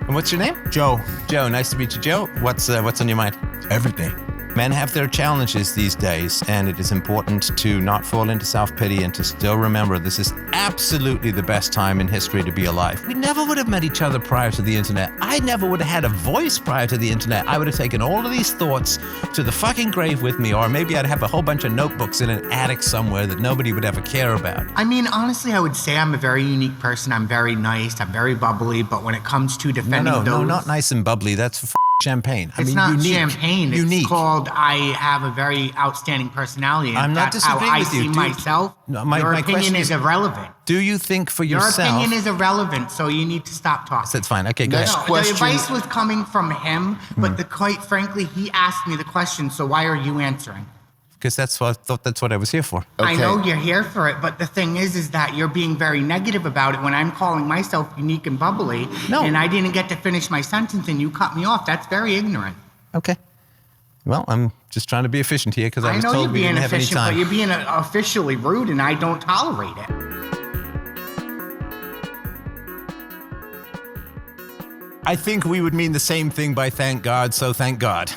And what's your name? Joe. Joe, nice to meet you, Joe. What's on your mind? Everything. Men have their challenges these days, and it is important to not fall into self-pity and to still remember this is absolutely the best time in history to be alive. We never would have met each other prior to the internet. I never would have had a voice prior to the internet. I would have taken all of these thoughts to the fucking grave with me, or maybe I'd have a whole bunch of notebooks in an attic somewhere that nobody would ever care about. I mean, honestly, I would say I'm a very unique person. I'm very nice. I'm very bubbly. But when it comes to defending No, not nice and bubbly. That's champagne. It's not unique. champagne. Unique. It's called I have a very outstanding personality. And I'm not that's how disagreeing I with you. see myself. No, Your my opinion question is irrelevant. Do you think for Your yourself? opinion is irrelevant, so you need to stop talking. That's fine. Okay, go ahead. The advice was coming from him, but quite frankly, he asked me the question, so why are you answering? Because that's what I was here for. I know you're here for it, but the thing is that you're being very negative about it when I'm calling myself unique and bubbly, and I didn't get to finish my sentence and you cut me off. That's very ignorant. Okay. Well, I'm just trying to be efficient here because I was know told you're we being didn't have any efficient, time. but you're being officially rude, and I don't tolerate it. I think we would mean the same thing by thank God, so thank God.